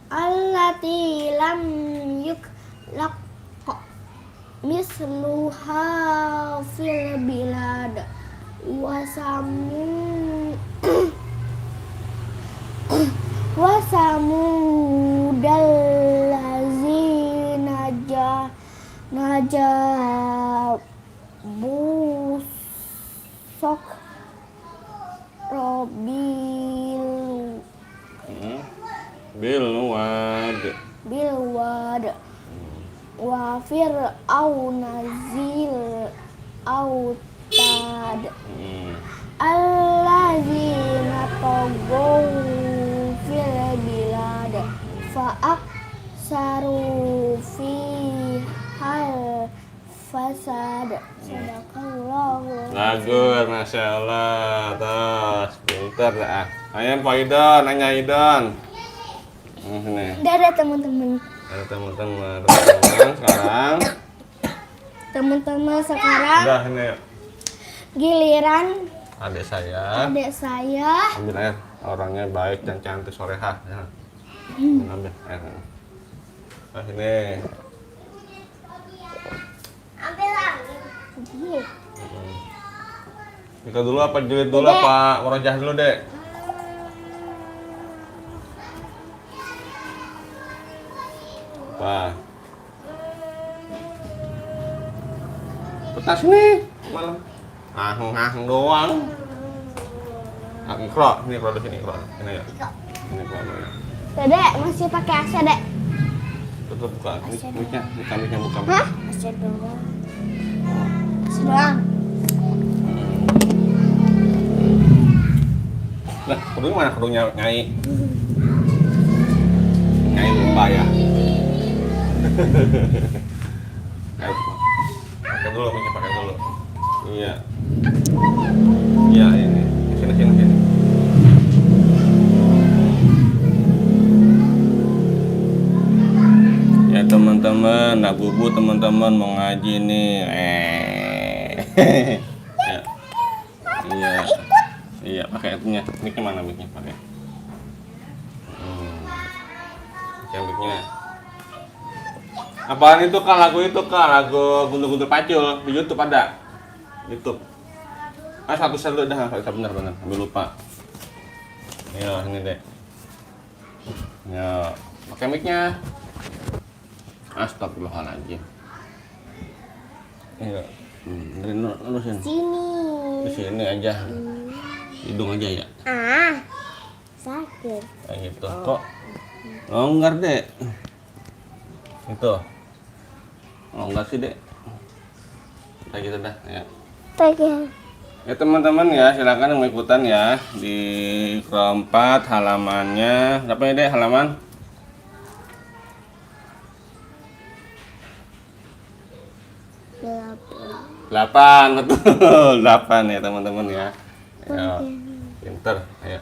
allati lam yuklaq misluha fil bilad wasamudal lazina najabu sok robilu bilwad wa fir'auna zil autad allazina taghaw fil bilad fa'aksaru fihal fasad. Sadaqallahu. Bagus, masya Allah. Terus, pintar dah. Ayo Pak Idon, nanya Idon. Sini. Dadah teman-teman. Ada teman-teman sekarang. Teman-teman sekarang. Udah ini. Giliran Adik saya. Ambil air. Orangnya baik dan cantik solehah. Ya. Ambil air. Nah, sini. Ambil lagi. Kita dulu apa jilid dulu apa merojah dulu dek? Apa? Petas nih malam. Ngaheng doang. Ikro, ini ikro di sini ikro. Ini ya. Ini ikro. Dedek masih pakai AC, Dek? Tutup buka. Mic-nya buka. Hah? AC doang. AC doang. Lah, kerudung mana kerudungnya Nyai? Nyai lupa ya. Ayo, pakai dulu, mic-nya pakai dulu. Iya. Iya, ini. Sini. Ya teman-teman, nak bubu teman-teman mau ngaji nih. Ya. Iya. Iya, pakai itunya. Mic-nya mana mic-nya pakai? Yang mic-nya. Apaan itu Kak? Lagu itu Kak, lagu Guntur-Guntur Pacul di YouTube ada. YouTube. Satu dulu dah, benar. Ambil lupa. Ya, ini deh. Ya, pakai mic-nya. Astagfirullahaladzim. Iya. Lurusin. Sini. Di sini aja. Hidung aja ya. Sakit. Kayak gitu. Kok longgar dek? Itu. Longgar sih dek. Kayak gitu dah. Ya. Ya teman-teman ya, silakan yang mau ikutan ya di keempat halamannya. Berapa ini dek halaman? 8 betul. 8 ya teman-teman ya. Ayo. Pinter. Ayo.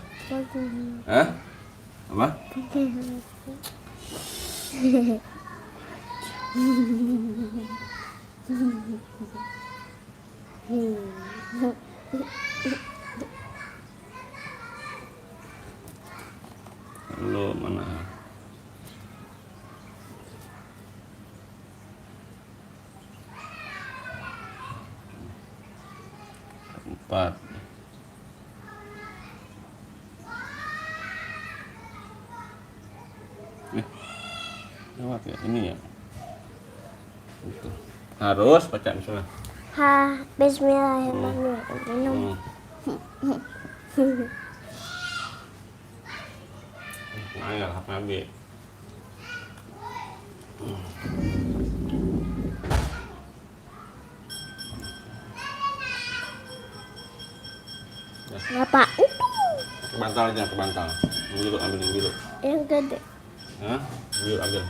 Hah? Apa? Lu mana 4. Lewat ya ini ya. Gitu. Harus baca misalnya. Bismillahirrahmanirrahim. Ayo, ambil. Apa? Ke bantal aja, ke bantal. Yang biru, ambil yang biru. Yang gede. Hah? Biru ambil.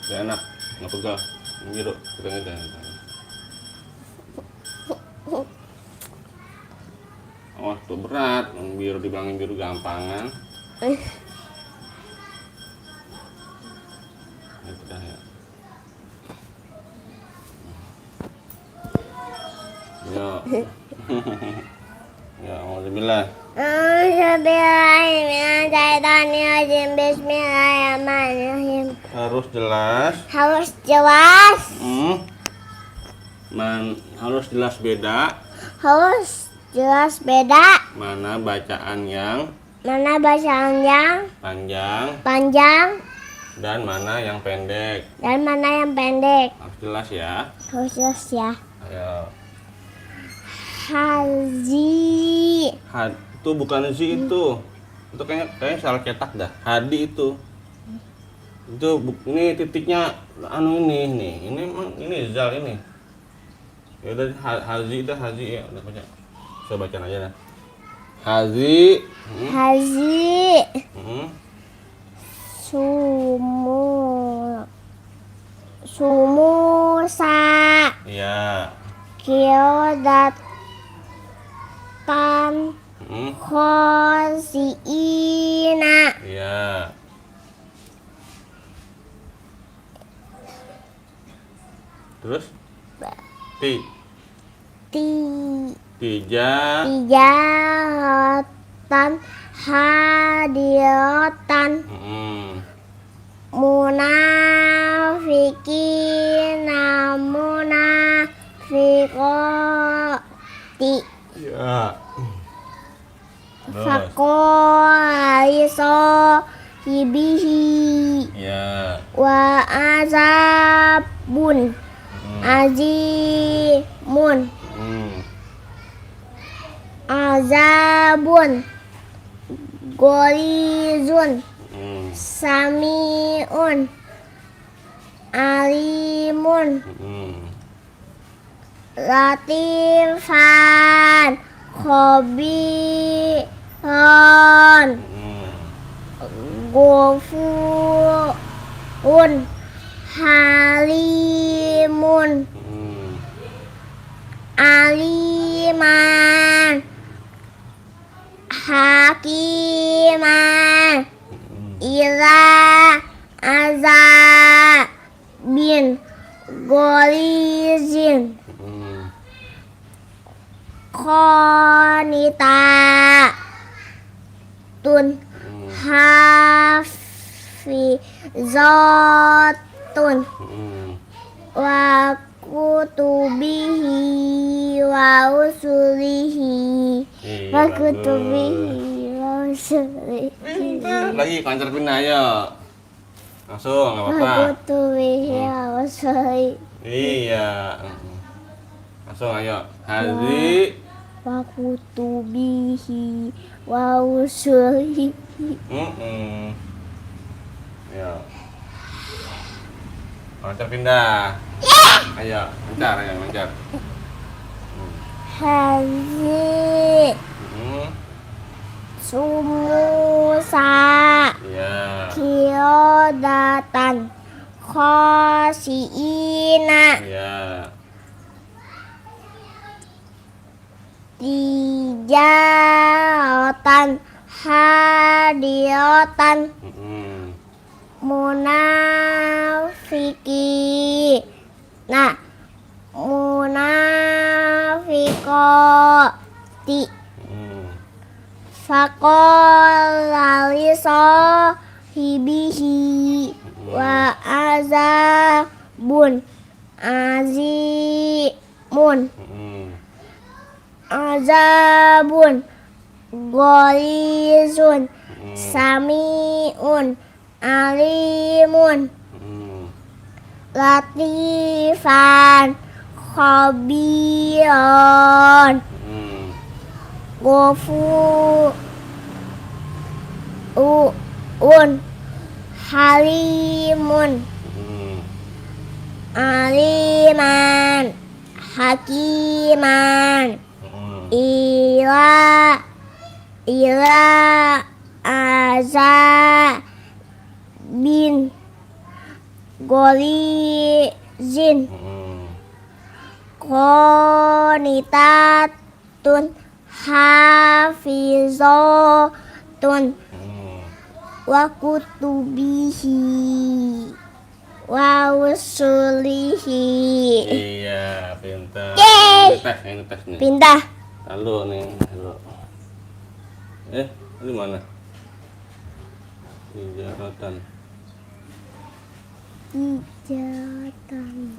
Biar enak, nggak pegal. Yang biru, pegang aja. Oh, tuh berat. Yang biru dibilangin biru gampangan. Itu dah ya. Yo. Ya, alhamdulillah. Bismillahirrahmanirrahim. Harus jelas. Harus jelas. Harus jelas beda. Harus jelas beda. Mana bacaan yang Mana bacaan yang panjang dan mana yang pendek. dan mana yang pendek. Harus jelas ya. Harus jelas ya. Ayo. Haji. Itu bukan zi itu. Itu kayaknya salah cetak dah. Hadi itu. Ini titiknya ini nih. Ini zal ini. Ya udah haji itu haji ya udah baca. Saya baca aja dah. Haji. Haji. Sumusa. Iya. Kiodatan. Khosiina. Iya. Terus? Tijahatan hadiratan. Munafikina munafikoti. Iya. Faqaliso hibihi. Iya. Wa azabun azimun. Azabun golizun samiun alimun latifan khobiron ghafurun halimun aliman hakiman ila azabin golizin qanita tun hafizatun wa kutubihi wa usulihi wa kutubihi wa usulihi Lagi konser pindah ayo. Langsung nggak wa apa-apa. kutubihi wa usulihi Iya. Langsung ayo. Haji. wa kutubihi wa usulihi. Ayo. Konser pindah. Ayo, lancar ya, lancar. Haji sumusa Iya. kiodatan khosiina Iya. tijaratan hadiratan munafiki munafikoti faqaliso hibihi wa azabun azimun azabun gholizun sami'un alimun latifan khabiran ghafurun halimun aliman hakiman ila azabin golizin qanitatun hafizatun wa kutubihi wa rusulihi. Iya, pintar. Ini tes nih. Pindah. Lalu nih, lalu. Ini mana? Hijratan.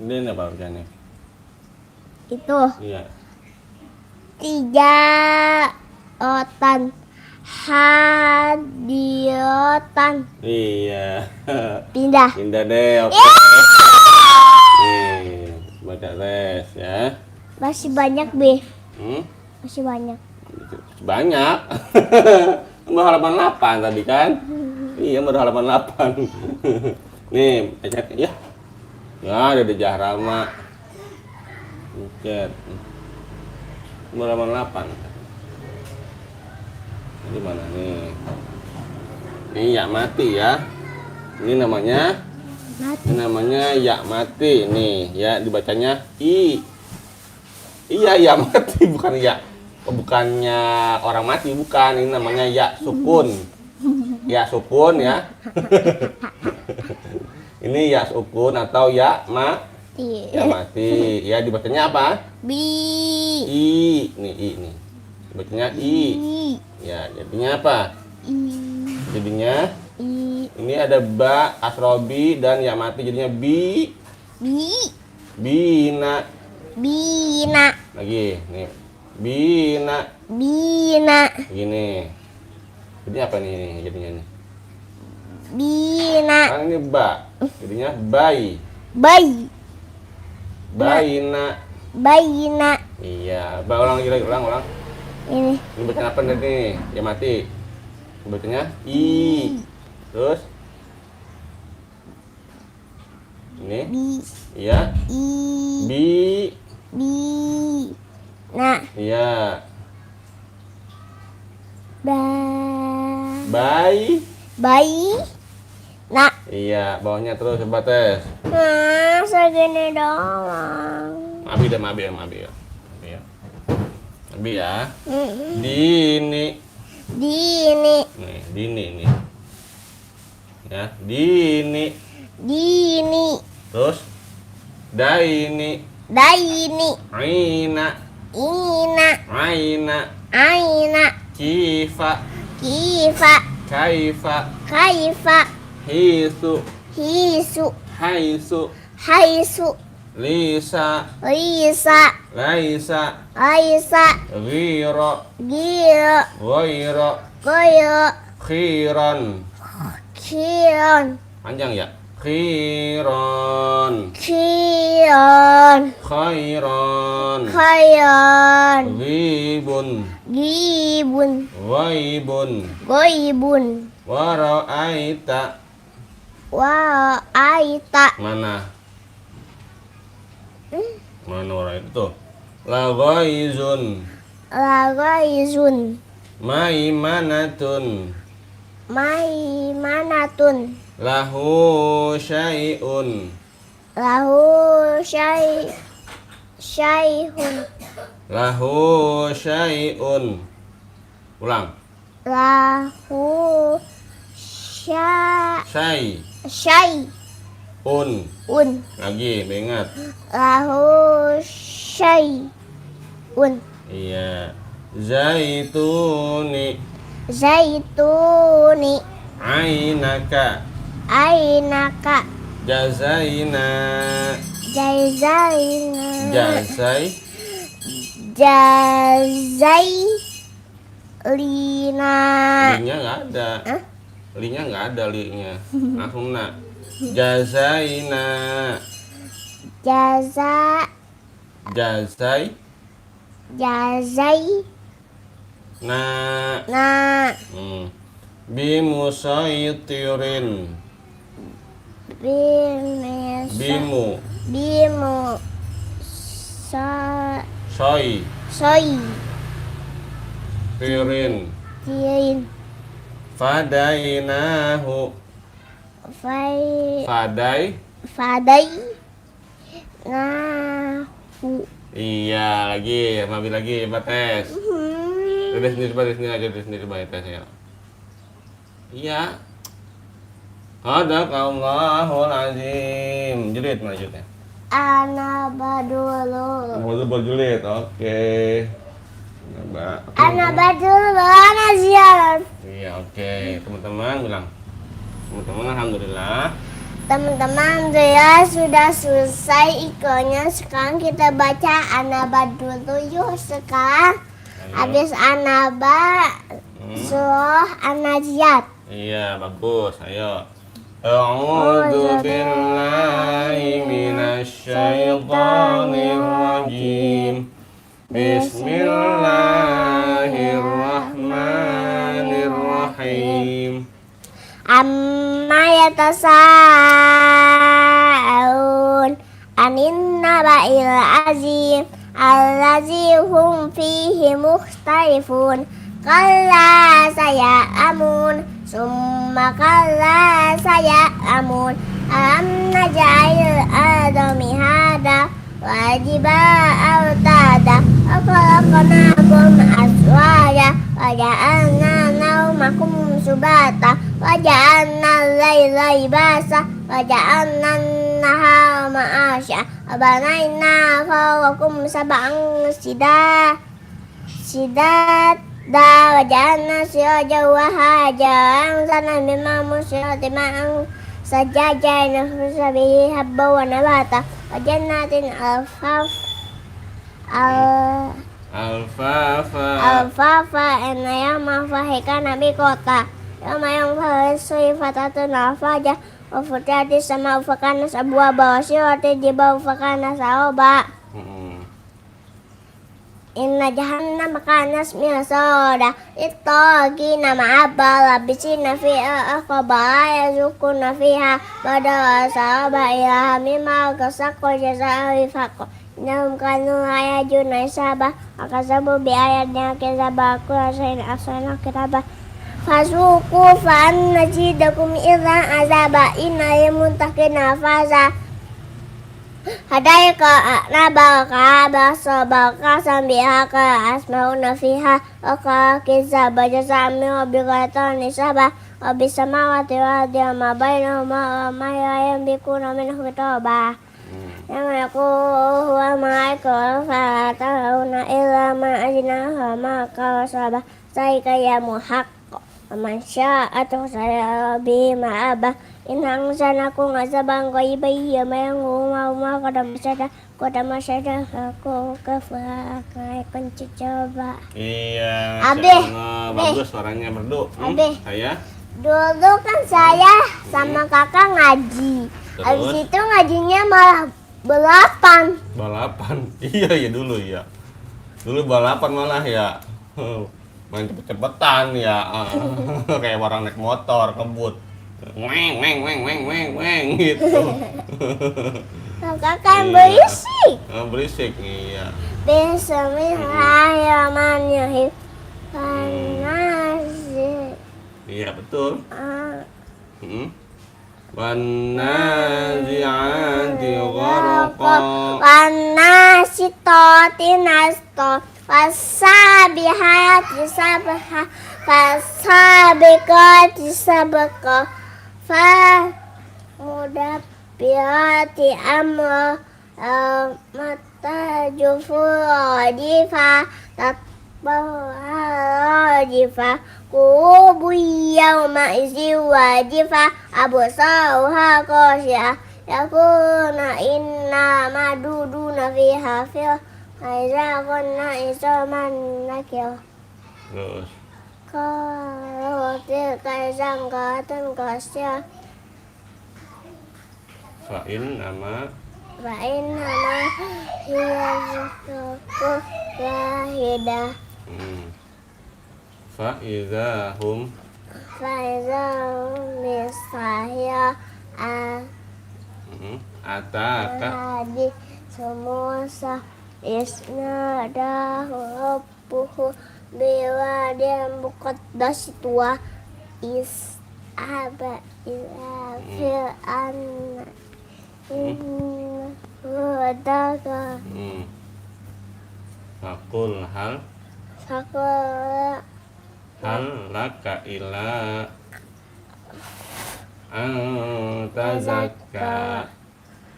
Ini apa bacanya? Itu Iya. 3 otan hadirotan. Iya. Pindah. Pindah deh. Oke. Nih, baca tes ya. Masih banyak, B. Masih banyak. Banyak. Baru halaman 8 tadi kan? Iya, baru halaman 8. Nih, baca ya. Ya, ada di Jahrama. Buket. Baru halaman 8. Ini mana nih? Ini ya mati ya. Ini namanya Mati. Ini namanya ya mati. Nih, ya dibacanya i. Iya, ya mati bukan ya. Bukannya orang mati, bukan. Ini namanya ya sukun. Ya sukun ya. Ini ya sukun atau ya mati. Ya mati. Ya dibacanya apa? Bi. I. Nih i nih. Dibacanya i. Ya, jadinya apa? Jadinya ini ada ba, asrobi dan ya mati jadinya bi. Bina. Lagi nih. Bina. Gini. Jadi apa nih jadinya nih? Bina. Kan ini ba. Jadinya bayi. Bayina. Iya, ulang lagi, ulang. Ini Ini bacaan apa tadi? Ya mati. Bacanya i. Terus ini iya bi. Nah, Iya bayi. Nah, iya bawahnya terus coba tes. segini doang. Abi ya. Abi ya. Dini. Nih, dini nih. Ya, dini. Terus daini. Aina. Kifa. Kaifa. Hisu. Haisu. Lisa. Laisa. Ghiro. Ghairo. Khiron. Panjang ya? Khiron. Khairon. Ghibun. Waibun. Wara'aita. Mana? Mana orang itu? Laghaizun. Maimanatun. Lahu syai'un. Ulang. Syai'un. Lagi, ingat. Iya. Zaituni. Ainaka. Jazaina. Jazai. Jazailina. Linya nggak ada. Hah? Linya nggak ada linya. Langsung nak. Jazaina. Jazai. Nah. Nah. Bimusaitirin. Bimu. Soi. Tirin. Fadainahu. Fadai. Nahu. Iya, lagi, ambil lagi, bates. Udah sendiri aja, bates ya. Iya. Sadaqallahul azim. Julid mana julidnya? Ana badulu. Mau berjulid, oke. Ana badulu, ana ziarah. Iya, oke. Teman-teman bilang. Teman-teman, alhamdulillah. Teman-teman, dia sudah selesai ikonnya. Sekarang kita baca An-Naba dulu yuk. Sekarang habis An-Naba surah An-Naziat. Iya, bagus. Ayo. A'udzu billahi minasy syaithanir rajim. Bismillahirrahmanirrahim. Amma yatasa'alun anin naba'il azim allazi hum fihi mukhtalifun. Kalla saya'lamun summa kalla saya'lamun alam naj'alil arda mihada wal jibala autada wa khalaqnakum azwaja wa ja'alna nawmakum subata wa ja'alna al-laila libasa wa ja'alna an-nahara ma'asha wa banayna fawqakum sab'an da wajana siraja wahaja sana mimma musyati ma'an sajaja nafsabihi habba wa nabata wa jannatin alfafa enayama fahika nabi kota yama yang fahisi fatatun alfaja wa futati sama ufakana sabuwa bawasirati jiba ufakana saoba. Inna jahannam kanas mirsada ittaqina ma'abba labisina fiha aqaba yazukuna fiha bada sahaba ilaha mimma kasaqqa jazaa wifaqqa innahum kanu ayajuna isaba akasabu bi ayatnya kizaba kurasain asana kiraba fasuku fa'an najidakum idha azaba inna yamuntakina faza Hadaika nabaka basabaka sambihaka asmauna fiha Waka kiza bajasami wabigata nisaba Wabisamawati wadya mabainahuma Wamayayam bikuna minhu toba Yamayaku huwa ma'aikul Fatahuna illa ma'ajinaha maka wasaba Saika ya muhaqqa Masya'atu saya bima'abah Inang sana ko nga sa bangkoy ibay mayang uma kota masyada aku kafakay kunci coba. Iya. Abe, bagus suaranya merdu. Abe, Saya? Dulu kan saya sama kakak ngaji. Terus? Habis itu ngajinya malah balapan. Balapan? Iya dulu ya. Dulu balapan malah ya. Main cepet-cepetan ya. Kayak orang naik motor kebut. Weng gitu. Kakak kan berisik. Berisik iya. Bismillahirrahmanirrahim. Panasi. Iya betul. Wanazi'ati gharqa. Wanasitoti nasto. Fasabihati sabha. Fasabikati sabqa. Mudabbirati amra mata jufura jifa tatbaha jifa kubu yawma izi wajifa absauha qasya yakuna inna maduduna fiha fil Aiza kunna isoman nakil. Terus. Kalau tilka sangkatan kasya. Fa'in nama. Fa'in nama hiya zukuku wahidah. Fa'idahum. Fa'izahum bisahya Ataka. Hadi semua sah isnadahu rabbuhu biwadin muqaddas tua aba ila fir'an wadaka Fakul hal sakala laka ila antazakka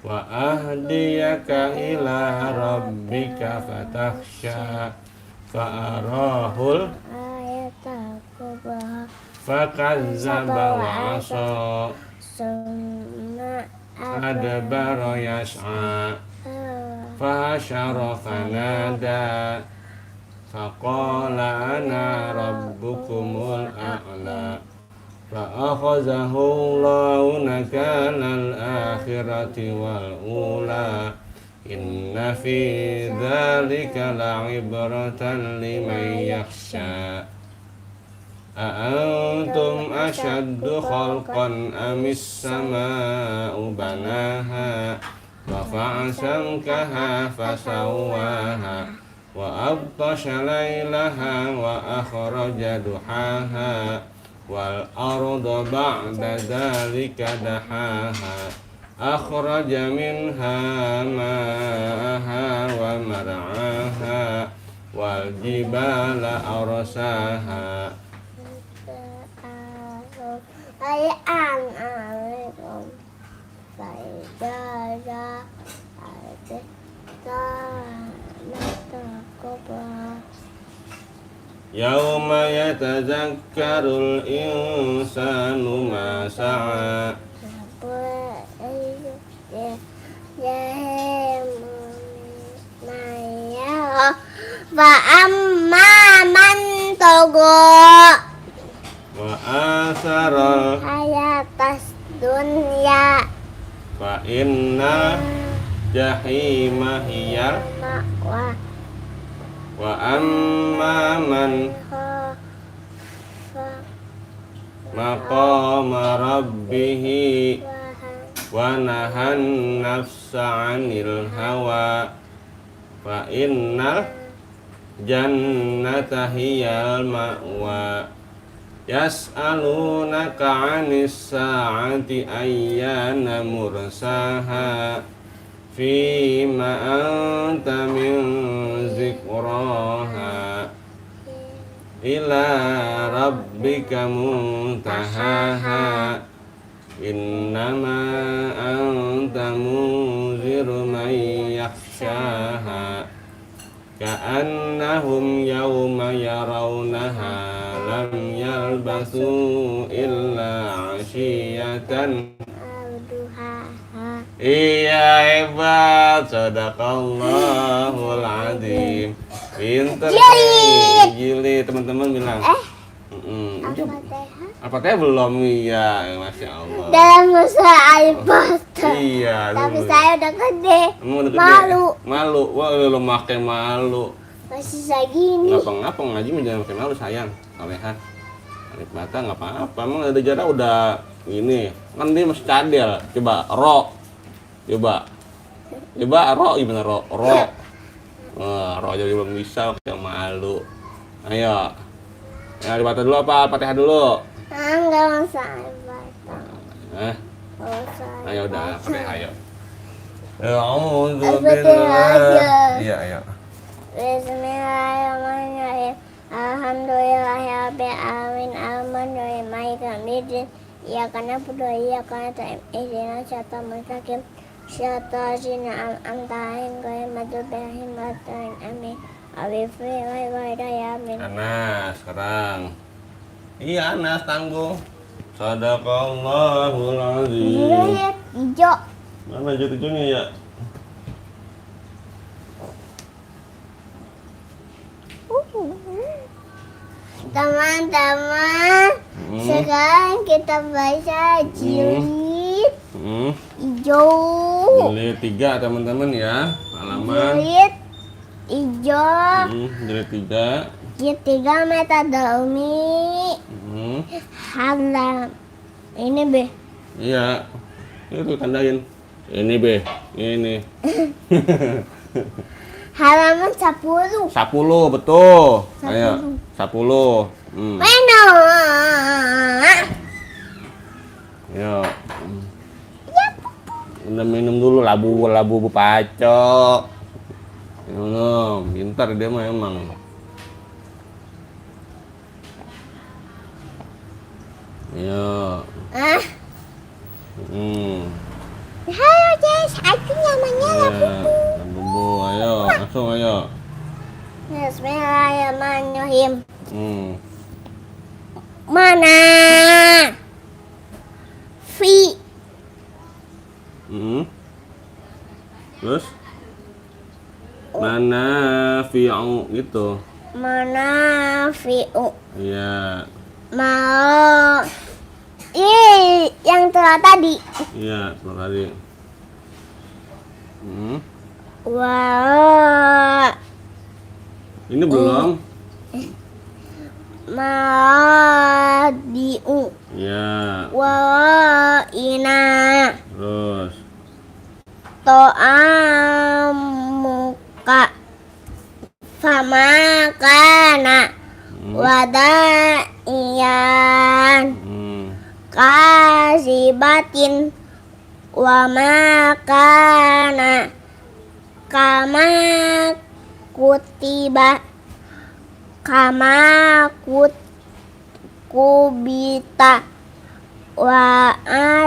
wa ahdiyaka ila rabbika fatakhsha fa'arahul ayatakubaha fakazzaba wa asa summa adbara yas'a fahasyara fanada faqala ana rabbukumul a'la fa'akhazahu Allahu nakalal akhirati wal ula inna fi dzalika la'ibratan liman yakhsha a'antum ashaddu khalqan amis sama'u banaha rafa'a samkaha fasawwaha wa abtasha laylaha wa akhraja duhaha wal arda ba'da dzalika dahaha akhraja minha ma'aha wa mar'aha wal jibala arsaha. Assalamualaikum. Faidara Yauma yatazakkarul insanu ma sa'a Fa amma man togo wa asaral hayatas dunya fa inna jahima hiyal ma'wa wa amma man maqama rabbihi wa nahan nafsa 'anil hawa fa innal jannata hiyal ma'wa yas'alunaka 'anis sa'ati ayyana mursaha fima anta min zikraha ila rabbika muntahaha innama anta munziru man yakhshaha ka'annahum yawma yarawnaha lam yalbasu illa 'ashiyatan iya hebat, sadaqallahul azim. Pinter nih, jili teman-teman bilang. Al-Fatihah belum, iya, masya Allah. Dalam usaha Al-Fatihah. Iya. Tapi saya udah gede. Udah gede? Malu. Malu, wah lu makai malu. Masih segini. Ngapa ngaji jangan pakai malu sayang, solehan. Alif bata nggak apa-apa, emang ada jarak udah ini, kan dia masih cadel. Coba ro. Coba ro gimana ro? Ro aja belum bisa, yang malu. Ayo. Ya dibaca dulu apa? Al-Fatihah dulu. Enggak usah Al-Fatihah. Ayo udah, Al-Fatihah ayo. Al-Fatihah. Iya, ayo. Bismillahirrahmanirrahim. Alhamdulillahirabbil alamin. Arrahmanirrahim. Maliki yaumiddin. Iyyaka na'budu wa iyyaka nasta'in. Ihdinas siratal mustaqim. Siratal ladzina an'amta 'alaihim ghairil maghdubi 'alaihim waladdallin. Amin. Alif lam mim. Anas sekarang. Iya Anas tangguh. Sadaqallahul azim. Hijau. Mana hijau-hijaunya ya? Teman-teman, sekarang kita baca jilid hijau. Jilid 3 teman-teman ya. Halaman Jilid hijau. jilid 3. Jilid 3 metode umi. Halam. Ini B. Iya. Itu tandain. Ini B. Ini. Halaman 10. 10 betul. Ayo. 10. Mana? Ayo. Minum dulu labu Bu Pacok. Minum. Pintar dia mah emang. Ayo. Halo guys, aku namanya Labu. Ayo, langsung ayo. Bismillahirrahmanirrahim. Mana? Fi. Terus mana fi'u gitu. Mana fi'u. Iya. Mau. Yang telah tadi. Iya, tadi. Wah. Ini belum. Madiu. Iya. Ina. Terus. To'amuka. Famakana. Wadaiyan. Kasibatin. Wa makana. Kama kutiba. Kama kubita. Wa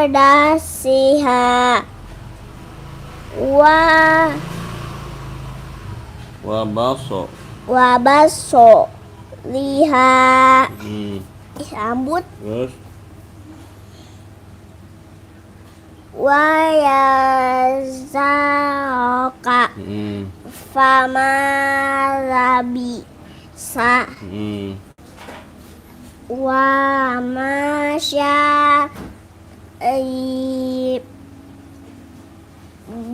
adasiha. Wa baso liha. Rambut. Terus. Wa yazaka. Fama rabi sa. Wa masya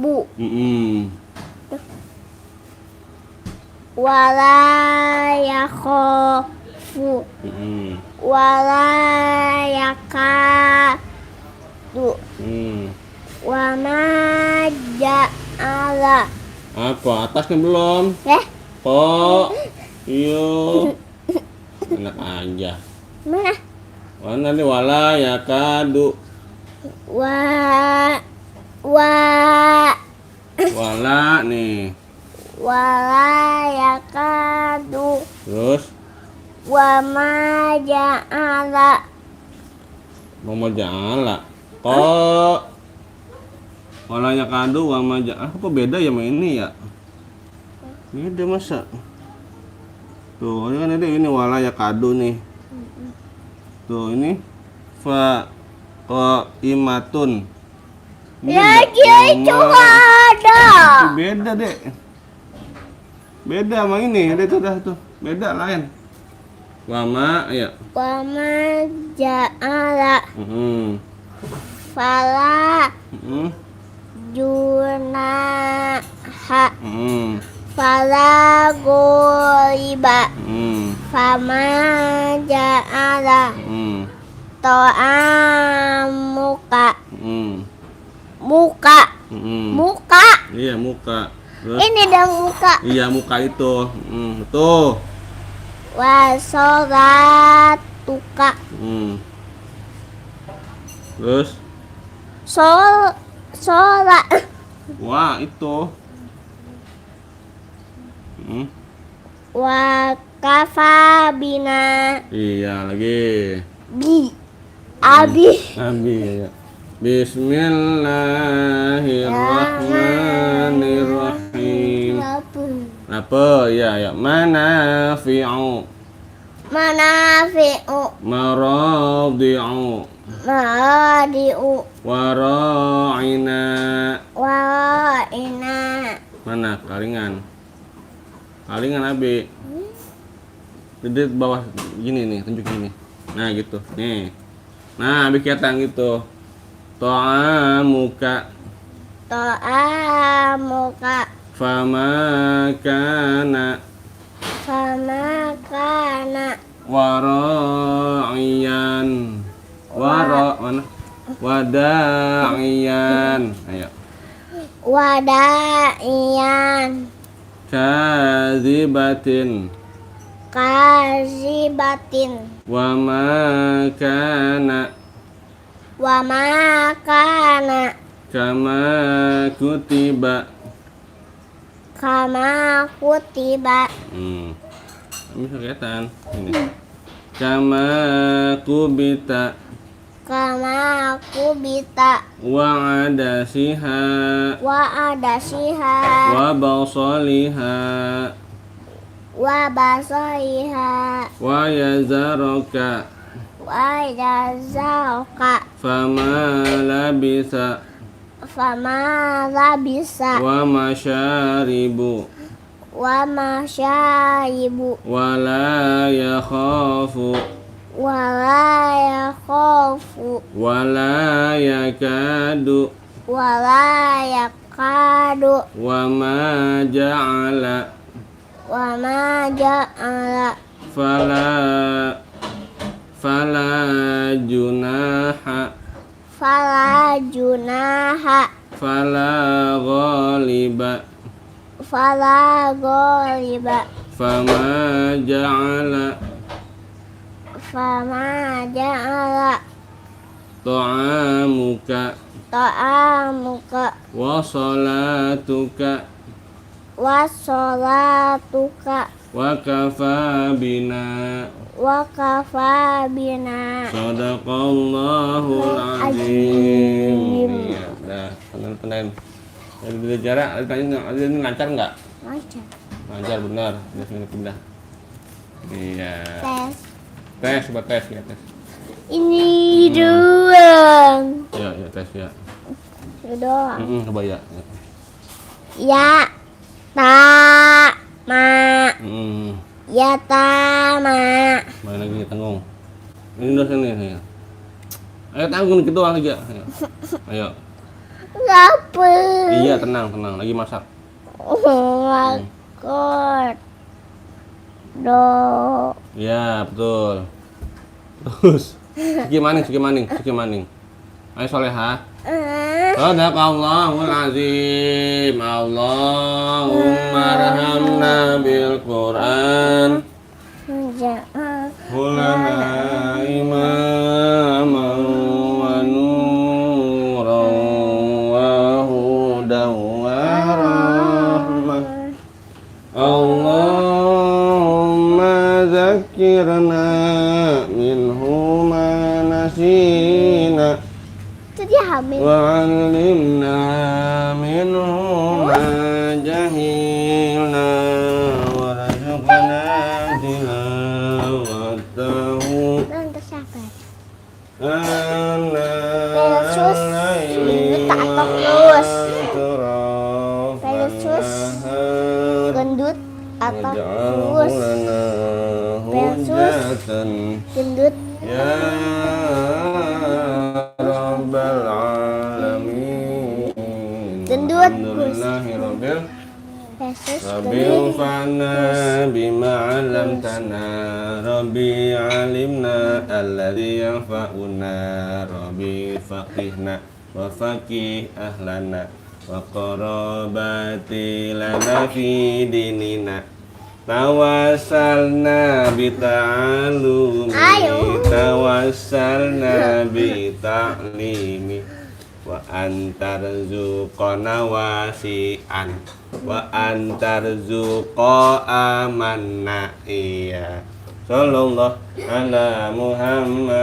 bu. Wala yakhofu. Wala yakadu. Wa ma ja'ala. Apa? Atasnya belum? Po. Iyo. Enak aja. Mana? Mana nih wala yakadu. Wala nih. Wala yakadu. Terus Wa ma ja'ala. Mama ja'ala. Kok wala yakadu wa ma ja'ala. Apa beda ya sama ini ya? Beda masa? Tuh, ini kan ini wala yakadu nih. Tuh, ini fa qaimatun. Ya, itu ada. Beda, Dek. Beda sama ini, ada itu dah tuh. Beda lain. Wama, ya. Wama ja'ala. Fala. Junaha. Fala goliba. Fama ja'ala. To'amuka. Muka. Muka. Iya, muka. Terus? Ini dong muka. Iya, muka itu. Tuh. Wasolatuka. Terus? Sholat. Wah, itu. Wa kafa bina. Iya, lagi. Abi. Ya. Bismillahirrahmanirrahim. Apa? Ya. Manafi'u. Maradi'u. Wara'ina. Mana? Kalingan. Kalingan Abi. Di bawah gini nih, tunjuk gini. Nah, gitu. Nih. Nah, habis kelihatan gitu. Ta'amuka Ta'amuka fama kana fama kana wara'iyan mana? Wada'iyan. Ayo. wada'iyan Kadzibatin kazibatin wa ma kana wa ma kana kama kutiba. kama kutiba Bisa kelihatan ini. Kama kubita kama kubita wa adasiha wa adasiha wa basaliha wa basaiha wa yazaraka wa jazauka fama labisa fama labisa wa masyaribu wa masyaibu wala yakhafu wala yakhafu wala yakadu wala yakadu wa ma ja'ala fala junaha fala junaha fala ghaliba fala ghaliba fama ja'ala ta'amuka ta'amuka wa salatuka wa sholatuka wa kafa bina wa kafa bina sadaqallahul azim. Iya, dah, tenang. Dari beda jarak, ini lancar nggak? lancar. Lancar benar. Pindah. Iya. Tes Coba tes ya, tes. ini doang Ya, tes ya. itu doang Coba ya. ya ta ma ya ta ma Main lagi tanggung. Ini udah sini ya. Ayo tanggung gitu lagi ya. Ayo. ngapa Iya, tenang. Lagi masak. Akor do Ya, betul. Terus. Siki maning. Ayo Soleha. Sadaqallahul azim. Allahumma arhamna bil Qur'an. Hulana imaman wa nuran wa hudan wa rahmah. Allahumma zakkirna minhu ma nasina itu dia hamil wa 'allimna minhu ma jahilna wa razuqna tilawatahu dan tersabar ana Pelusus gendut atau lus Pelusus gendut atau lus Pelusus gendut ya rabbal alamin. Gendut, Alhamdulillahirabbil Pelusus Rabbi gendut ufa'na bima 'allamtana Rabbi 'alimna alladhi yanfa'una Rabbi faqihna wa faqih ahlana wa qarabati lana fi dinina tawassalna bi ta'allumi tawassalna bi ta'limi wa antarzuqana wasi'an wa antarzuqa amanna. Iya. Sallallahu ala Muhammad.